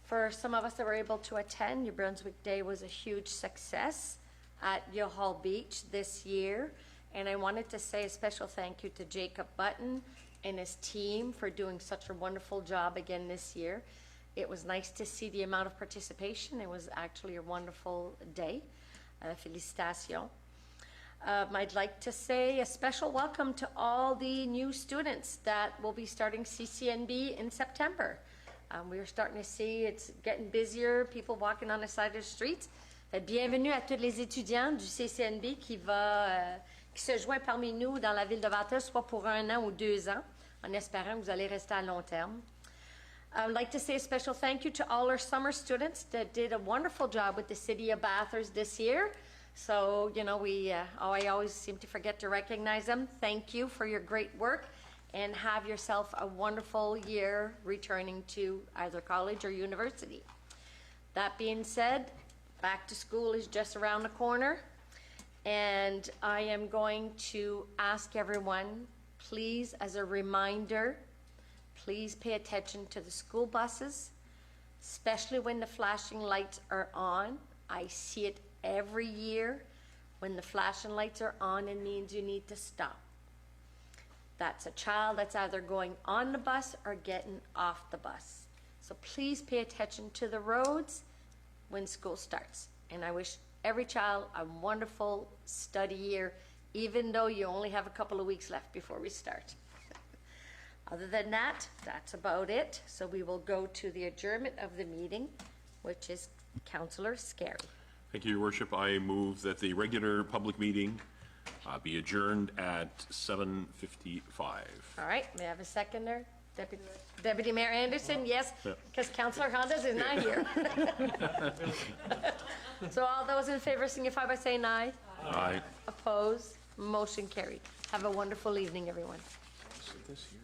For some of us that were able to attend, New Brunswick Day was a huge success at Yohol Beach this year. And I wanted to say a special thank you to Jacob Button and his team for doing such a wonderful job again this year. It was nice to see the amount of participation. It was actually a wonderful day. Félicitations. I'd like to say a special welcome to all the new students that will be starting CCNB in September. We are starting to see it's getting busier, people walking on the side of the streets. Bienvenue à tous les étudiants du CCNB qui se joint parmi nous dans la ville de Bathurst, soit pour 1 an ou 2 ans, en espérant que vous allez rester à long terme. I would like to say a special thank you to all our summer students that did a wonderful job with the city of Bathurst this year. So, you know, I always seem to forget to recognize them. Thank you for your great work, and have yourself a wonderful year returning to either college or university. That being said, back to school is just around the corner, and I am going to ask everyone, please, as a reminder, please pay attention to the school buses, especially when the flashing lights are on. I see it every year. When the flashing lights are on, it means you need to stop. That's a child that's either going on the bus or getting off the bus. So please pay attention to the roads when school starts. And I wish every child a wonderful study year, even though you only have a couple of weeks left before we start. Other than that, that's about it. So we will go to the adjournment of the meeting, which is Councillor Scary. Thank you, Your Worship. I move that the regular public meeting be adjourned at 7:55. All right, may I have a seconder? Deputy Mayor Anderson, yes, because Councillor Hondas is not here. So all those in favor signify by saying aye. Aye. Opposed? Motion carried. Have a wonderful evening, everyone. So this here.